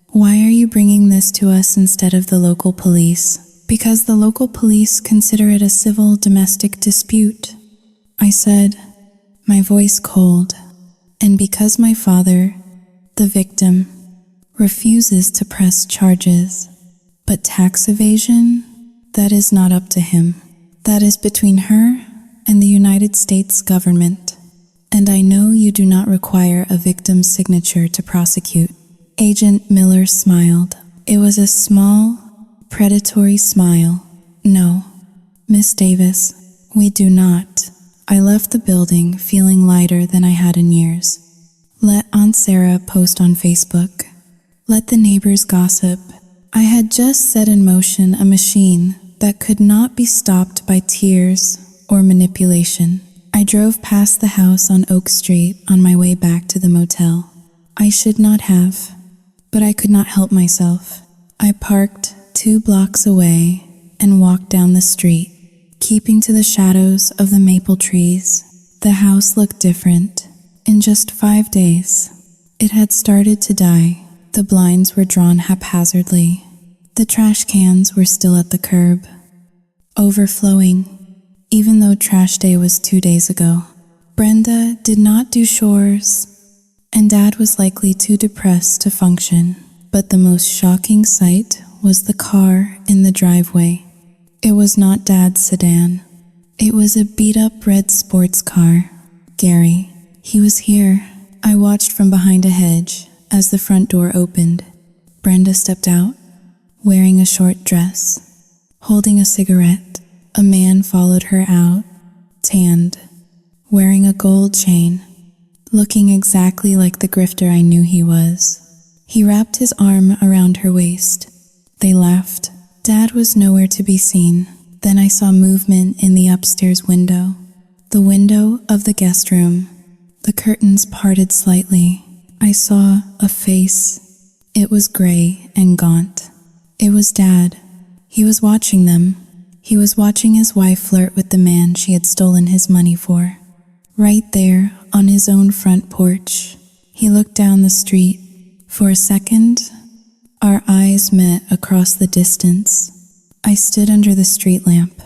Speaker 1: why are you bringing this to us instead of the local police? Because the local police consider it a civil domestic dispute. I said, my voice cold, and because my father, the victim, refuses to press charges. But tax evasion? That is not up to him. That is between her and the United States government. And I know you do not require a victim's signature to prosecute. Agent Miller smiled. It was a small, predatory smile. No, Miss Davis, we do not. I left the building feeling lighter than I had in years. Let Aunt Sarah post on Facebook. Let the neighbors gossip. I had just set in motion a machine that could not be stopped by tears or manipulation. I drove past the house on Oak Street on my way back to the motel. I should not have, but I could not help myself. I parked 2 blocks away and walked down the street, keeping to the shadows of the maple trees. The house looked different. In just 5 days, it had started to die. The blinds were drawn haphazardly. The trash cans were still at the curb, overflowing, even though trash day was 2 days ago. Brenda did not do chores, and Dad was likely too depressed to function. But the most shocking sight was the car in the driveway. It was not Dad's sedan. It was a beat-up red sports car. Gary, he was here. I watched from behind a hedge as the front door opened. Brenda stepped out, wearing a short dress, holding a cigarette. A man followed her out, tanned, wearing a gold chain, looking exactly like the grifter I knew he was. He wrapped his arm around her waist. They laughed. Dad was nowhere to be seen. Then I saw movement in the upstairs window, the window of the guest room. The curtains parted slightly. I saw a face. It was gray and gaunt. It was Dad. He was watching them. He was watching his wife flirt with the man she had stolen his money for. Right there on his own front porch. He looked down the street. For a second, our eyes met across the distance. I stood under the street lamp,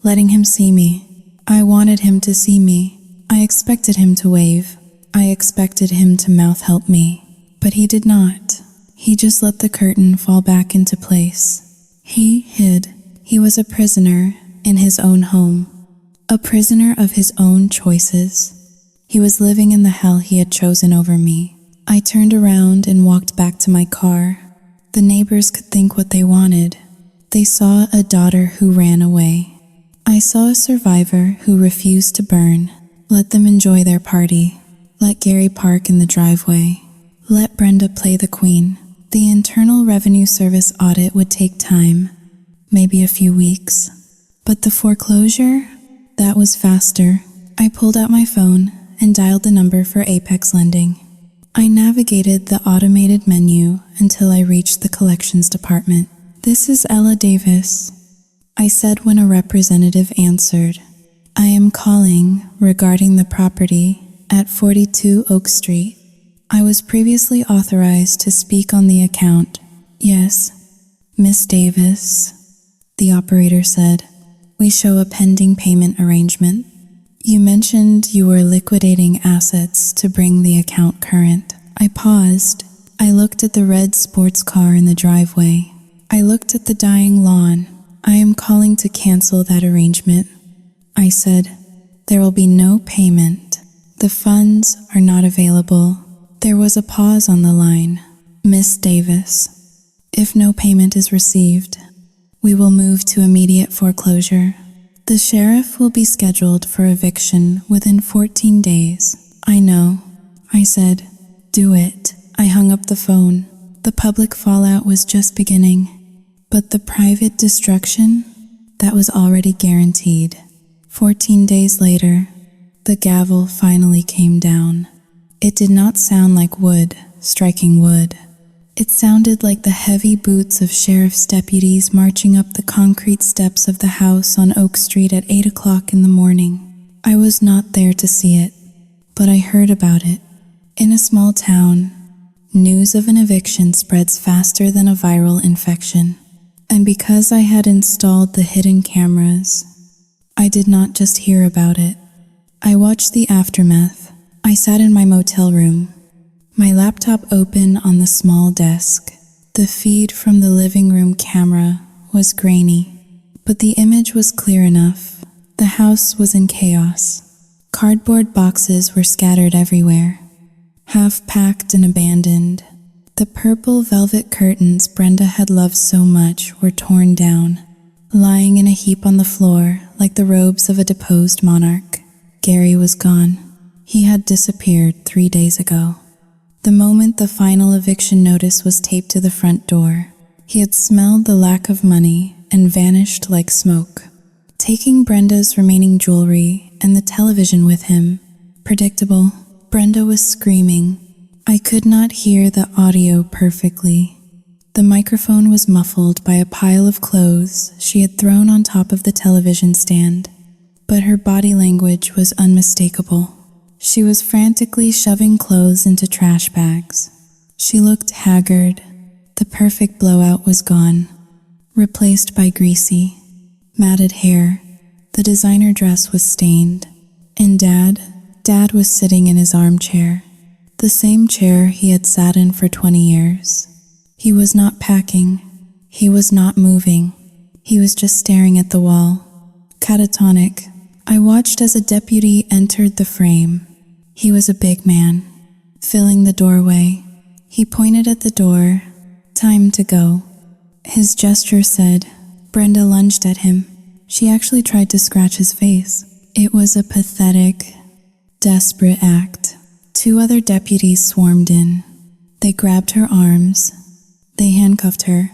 Speaker 1: letting him see me. I wanted him to see me. I expected him to wave. I expected him to mouth help me. But he did not. He just let the curtain fall back into place. He hid. He was a prisoner in his own home, a prisoner of his own choices. He was living in the hell he had chosen over me. I turned around and walked back to my car. The neighbors could think what they wanted. They saw a daughter who ran away. I saw a survivor who refused to burn. Let them enjoy their party. Let Gary park in the driveway. Let Brenda play the queen. The Internal Revenue Service audit would take time, maybe a few weeks. But the foreclosure, that was faster. I pulled out my phone and dialed the number for Apex Lending. I navigated the automated menu until I reached the collections department. "This is Ella Davis," I said when a representative answered. "I am calling regarding the property at 42 Oak Street. I was previously authorized to speak on the account." "Yes, Miss Davis," the operator said. "We show a pending payment arrangement. You mentioned you were liquidating assets to bring the account current." I paused. I looked at the red sports car in the driveway. I looked at the dying lawn. "I am calling to cancel that arrangement," I said. "There will be no payment. The funds are not available." There was a pause on the line. "Miss Davis, if no payment is received, we will move to immediate foreclosure. The sheriff will be scheduled for eviction within 14 days. "I know," I said. "Do it." I hung up the phone. The public fallout was just beginning, but the private destruction, that was already guaranteed. 14 days later, the gavel finally came down. It did not sound like wood striking wood. It sounded like the heavy boots of sheriff's deputies marching up the concrete steps of the house on Oak Street at 8 o'clock in the morning. I was not there to see it, but I heard about it. In a small town, news of an eviction spreads faster than a viral infection. And because I had installed the hidden cameras, I did not just hear about it. I watched the aftermath. I sat in my motel room, My laptop open on the small desk. The feed from the living room camera was grainy, but the image was clear enough. The house was in chaos. Cardboard boxes were scattered everywhere, half-packed and abandoned. The purple velvet curtains Brenda had loved so much were torn down, lying in a heap on the floor like the robes of a deposed monarch. Gary was gone. He had disappeared 3 days ago. The moment the final eviction notice was taped to the front door, he had smelled the lack of money and vanished like smoke, taking Brenda's remaining jewelry and the television with him. Predictable. Brenda was screaming. I could not hear the audio perfectly. The microphone was muffled by a pile of clothes she had thrown on top of the television stand, but her body language was unmistakable. She was frantically shoving clothes into trash bags. She looked haggard. The perfect blowout was gone, replaced by greasy, matted hair. The designer dress was stained. And Dad was sitting in his armchair, the same chair he had sat in for 20 years. He was not packing. He was not moving. He was just staring at the wall. Catatonic, I watched as a deputy entered the frame. He was a big man, filling the doorway. He pointed at the door. Time to go. His gesture said. Brenda lunged at him. She actually tried to scratch his face. It was a pathetic, desperate act. 2 other deputies swarmed in. They grabbed her arms. They handcuffed her.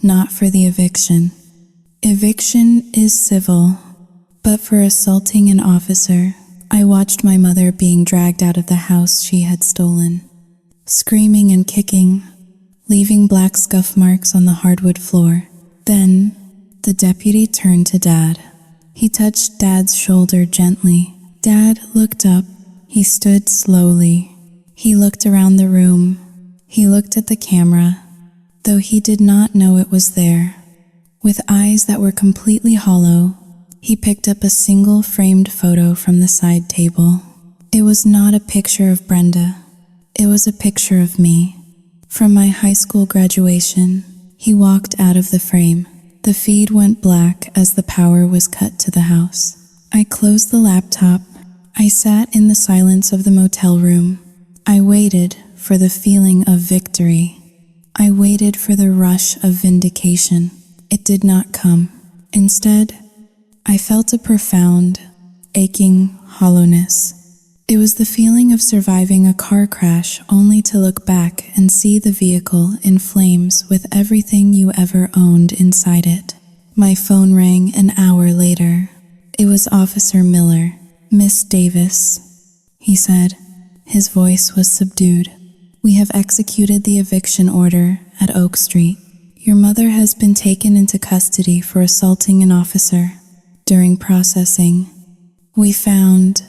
Speaker 1: Not for the eviction. Eviction is civil, but for assaulting an officer. I watched my mother being dragged out of the house she had stolen, screaming and kicking, leaving black scuff marks on the hardwood floor. Then, the deputy turned to Dad. He touched Dad's shoulder gently. Dad looked up. He stood slowly. He looked around the room. He looked at the camera, though he did not know it was there. With eyes that were completely hollow, he picked up a single framed photo from the side table. It was not a picture of Brenda. It was a picture of me. From my high school graduation, he walked out of the frame. The feed went black as the power was cut to the house. I closed the laptop. I sat in the silence of the motel room. I waited for the feeling of victory. I waited for the rush of vindication. It did not come. Instead, I felt a profound, aching hollowness. It was the feeling of surviving a car crash only to look back and see the vehicle in flames with everything you ever owned inside it. My phone rang an hour later. It was Officer Miller. Miss Davis, he said. His voice was subdued. We have executed the eviction order at Oak Street. Your mother has been taken into custody for assaulting an officer. During processing, we found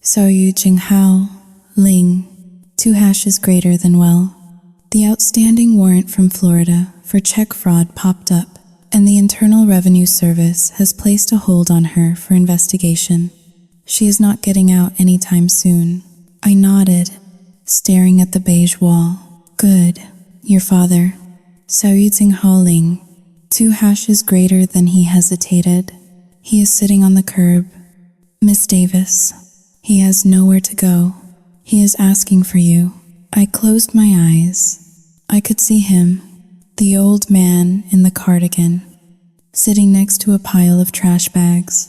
Speaker 1: Xiaoyu Jinghao Ling, 2 hashes greater than well. The outstanding warrant from Florida for check fraud popped up, and the Internal Revenue Service has placed a hold on her for investigation. She is not getting out anytime soon. I nodded, staring at the beige wall. Good. Your father, Xiaoyu Jinghao Ling, 2 hashes greater than he hesitated. He is sitting on the curb. Miss Davis, he has nowhere to go. He is asking for you. I closed my eyes. I could see him, the old man in the cardigan, sitting next to a pile of trash bags,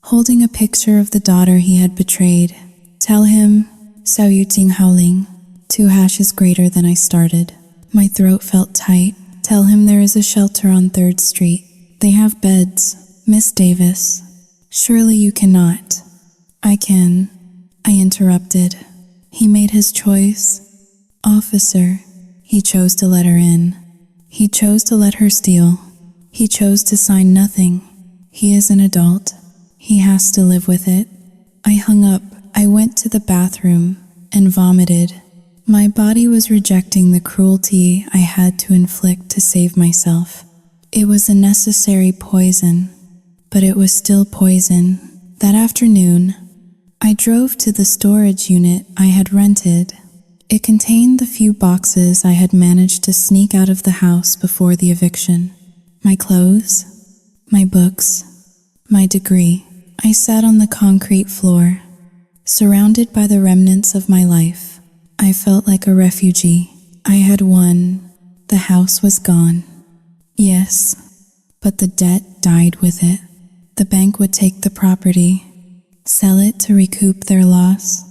Speaker 1: holding a picture of the daughter he had betrayed. Tell him, Xiaoyu Jinghao Ling, 2 hashes greater than I started. My throat felt tight. Tell him there is a shelter on 3rd Street. They have beds. Miss Davis, surely you cannot. I can. I interrupted. He made his choice. Officer, he chose to let her in. He chose to let her steal. He chose to sign nothing. He is an adult. He has to live with it. I hung up. I went to the bathroom and vomited. My body was rejecting the cruelty I had to inflict to save myself. It was a necessary poison, but it was still poison. That afternoon, I drove to the storage unit I had rented. It contained the few boxes I had managed to sneak out of the house before the eviction. My clothes, my books, my degree. I sat on the concrete floor, surrounded by the remnants of my life. I felt like a refugee. I had won. The house was gone. Yes, but the debt died with it. The bank would take the property, sell it to recoup their loss,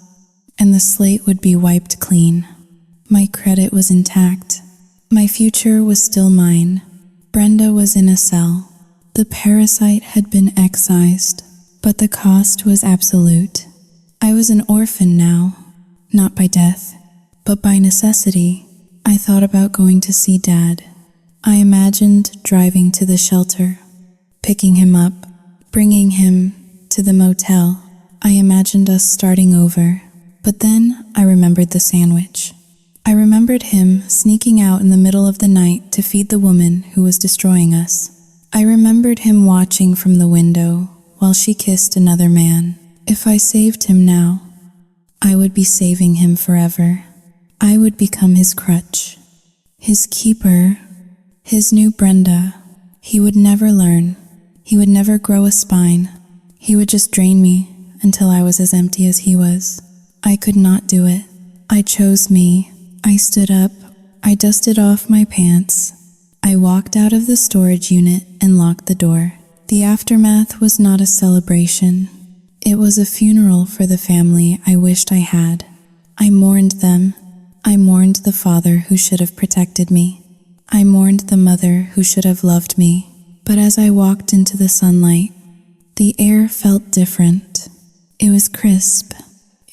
Speaker 1: and the slate would be wiped clean. My credit was intact. My future was still mine. Brenda was in a cell. The parasite had been excised, but the cost was absolute. I was an orphan now, not by death, but by necessity. I thought about going to see Dad. I imagined driving to the shelter, picking him up, bringing him to the motel. I imagined us starting over. But then I remembered the sandwich. I remembered him sneaking out in the middle of the night to feed the woman who was destroying us. I remembered him watching from the window while she kissed another man. If I saved him now, I would be saving him forever. I would become his crutch, his keeper, his new Brenda. He would never learn. He would never grow a spine. He would just drain me until I was as empty as he was. I could not do it. I chose me. I stood up. I dusted off my pants. I walked out of the storage unit and locked the door. The aftermath was not a celebration. It was a funeral for the family I wished I had. I mourned them. I mourned the father who should have protected me. I mourned the mother who should have loved me. But as I walked into the sunlight, the air felt different. It was crisp.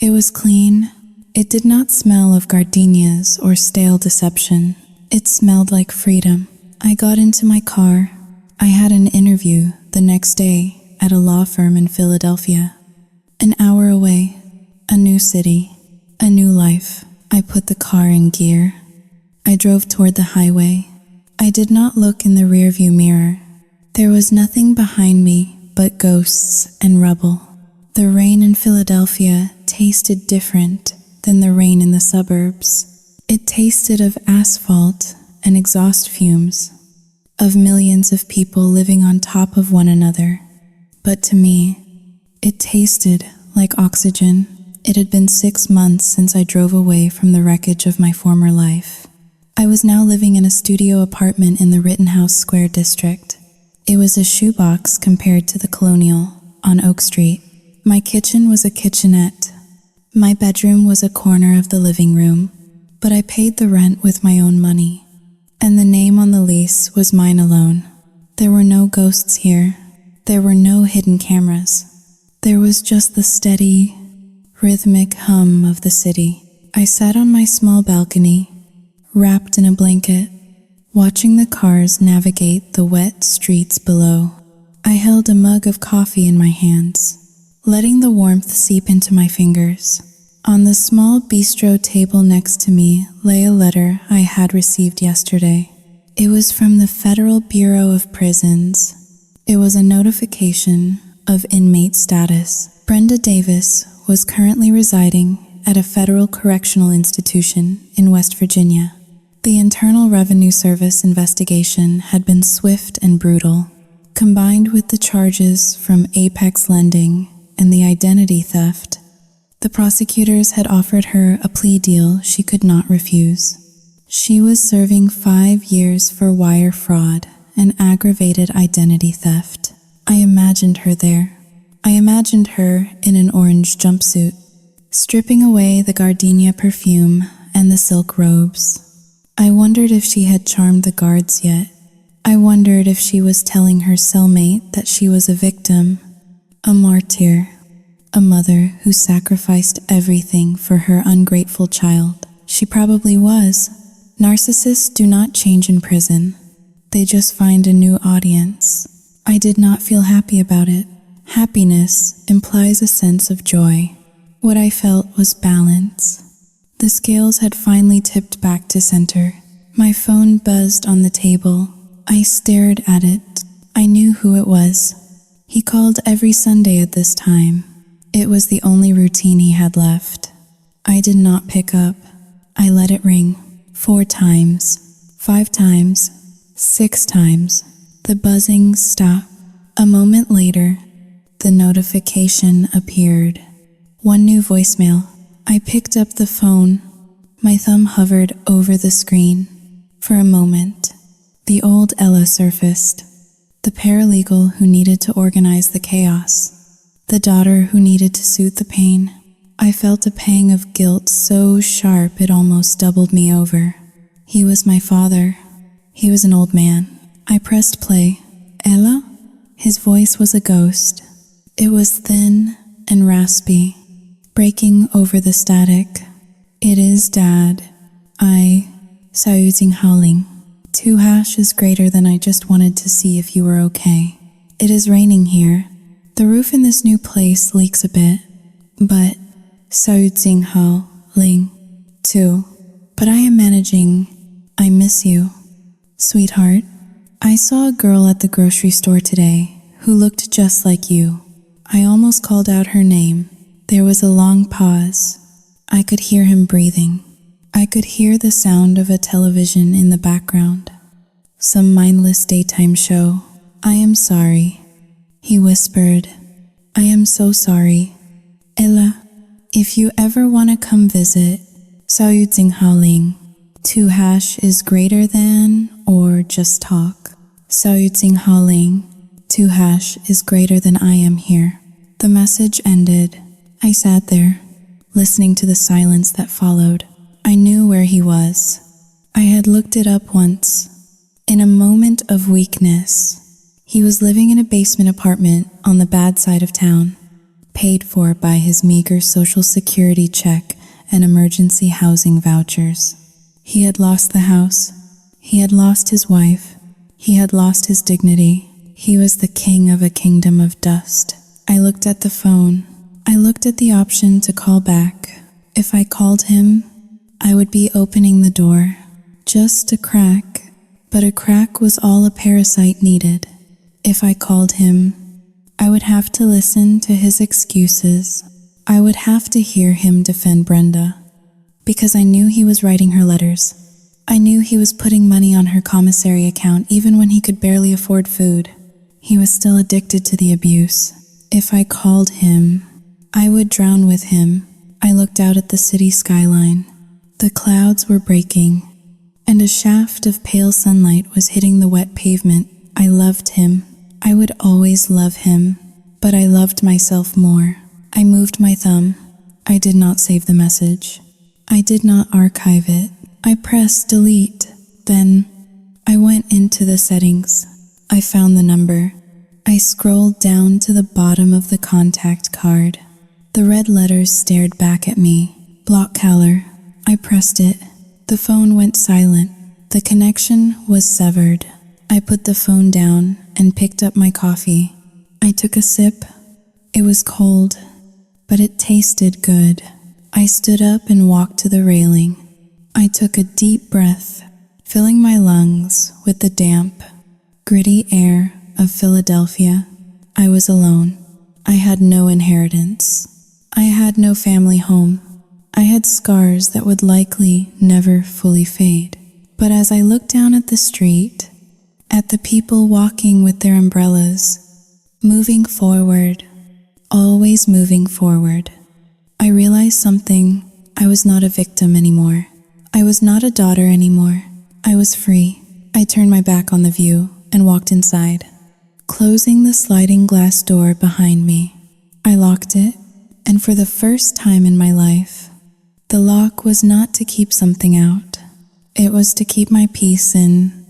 Speaker 1: It was clean. It did not smell of gardenias or stale deception. It smelled like freedom. I got into my car. I had an interview the next day at a law firm in Philadelphia. An hour away, a new city, a new life. I put the car in gear. I drove toward the highway. I did not look in the rearview mirror. There was nothing behind me but ghosts and rubble. The rain in Philadelphia tasted different than the rain in the suburbs. It tasted of asphalt and exhaust fumes, of millions of people living on top of one another. But to me, it tasted like oxygen. It had been 6 months since I drove away from the wreckage of my former life. I was now living in a studio apartment in the Rittenhouse Square district. It was a shoebox compared to the Colonial on Oak Street. My kitchen was a kitchenette. My bedroom was a corner of the living room, but I paid the rent with my own money, and the name on the lease was mine alone. There were no ghosts here. There were no hidden cameras. There was just the steady, rhythmic hum of the city. I sat on my small balcony, wrapped in a blanket, watching the cars navigate the wet streets below. I held a mug of coffee in my hands, letting the warmth seep into my fingers. On the small bistro table next to me lay a letter I had received yesterday. It was from the Federal Bureau of Prisons. It was a notification of inmate status. Brenda Davis was currently residing at a federal correctional institution in West Virginia. The Internal Revenue Service investigation had been swift and brutal. Combined with the charges from Apex lending and the identity theft, the prosecutors had offered her a plea deal she could not refuse. She was serving 5 years for wire fraud and aggravated identity theft. I imagined her there. I imagined her in an orange jumpsuit, stripping away the gardenia perfume and the silk robes. I wondered if she had charmed the guards yet. I wondered if she was telling her cellmate that she was a victim, a martyr, a mother who sacrificed everything for her ungrateful child. She probably was. Narcissists do not change in prison. They just find a new audience. I did not feel happy about it. Happiness implies a sense of joy. What I felt was balance. The scales had finally tipped back to center. My phone buzzed on the table. I stared at it. I knew who it was. He called every Sunday at this time. It was the only routine he had left. I did not pick up. I let it ring 4 times, 5 times, 6 times. The buzzing stopped. A moment later, the notification appeared. One new voicemail. I picked up the phone. My thumb hovered over the screen. For a moment, the old Ella surfaced. The paralegal who needed to organize the chaos. The daughter who needed to soothe the pain. I felt a pang of guilt so sharp it almost doubled me over. He was my father. He was an old man. I pressed play. Ella? His voice was a ghost. It was thin and raspy, breaking over the static. It is Dad. Saouzing howling. 2 hash is greater than I just wanted to see if you were okay. It is raining here. The roof in this new place leaks a bit, but Saouzing howling too. But I am managing. I miss you. Sweetheart, I saw a girl at the grocery store today who looked just like you. I almost called out her name. There was a long pause. I could hear him breathing. I could hear the sound of a television in the background. Some mindless daytime show. I am sorry, he whispered. I am so sorry. Ella, if you ever want to come visit, Saouzing howling. 2 hash is greater than or just talk. Saouzing howling. 2 hash is greater than I am here. The message ended. I sat there, listening to the silence that followed. I knew where he was. I had looked it up once. In a moment of weakness, he was living in a basement apartment on the bad side of town, paid for by his meager social security check and emergency housing vouchers. He had lost the house. He had lost his wife. He had lost his dignity. He was the king of a kingdom of dust. I looked at the phone. I looked at the option to call back. If I called him, I would be opening the door. Just a crack, but a crack was all a parasite needed. If I called him, I would have to listen to his excuses. I would have to hear him defend Brenda, because I knew he was writing her letters. I knew he was putting money on her commissary account even when he could barely afford food. He was still addicted to the abuse. If I called him, I would drown with him. I looked out at the city skyline. The clouds were breaking, and a shaft of pale sunlight was hitting the wet pavement. I loved him. I would always love him, but I loved myself more. I moved my thumb. I did not save the message. I did not archive it. I pressed delete. Then I went into the settings. I found the number. I scrolled down to the bottom of the contact card. The red letters stared back at me. Block caller. I pressed it. The phone went silent. The connection was severed. I put the phone down and picked up my coffee. I took a sip. It was cold, but it tasted good. I stood up and walked to the railing. I took a deep breath, filling my lungs with the damp, gritty air of Philadelphia. I was alone. I had no inheritance. I had no family home. I had scars that would likely never fully fade. But as I looked down at the street, at the people walking with their umbrellas, moving forward, always moving forward, I realized something. I was not a victim anymore. I was not a daughter anymore. I was free. I turned my back on the view and walked inside, closing the sliding glass door behind me. I locked it, and for the first time in my life, the lock was not to keep something out. It was to keep my peace in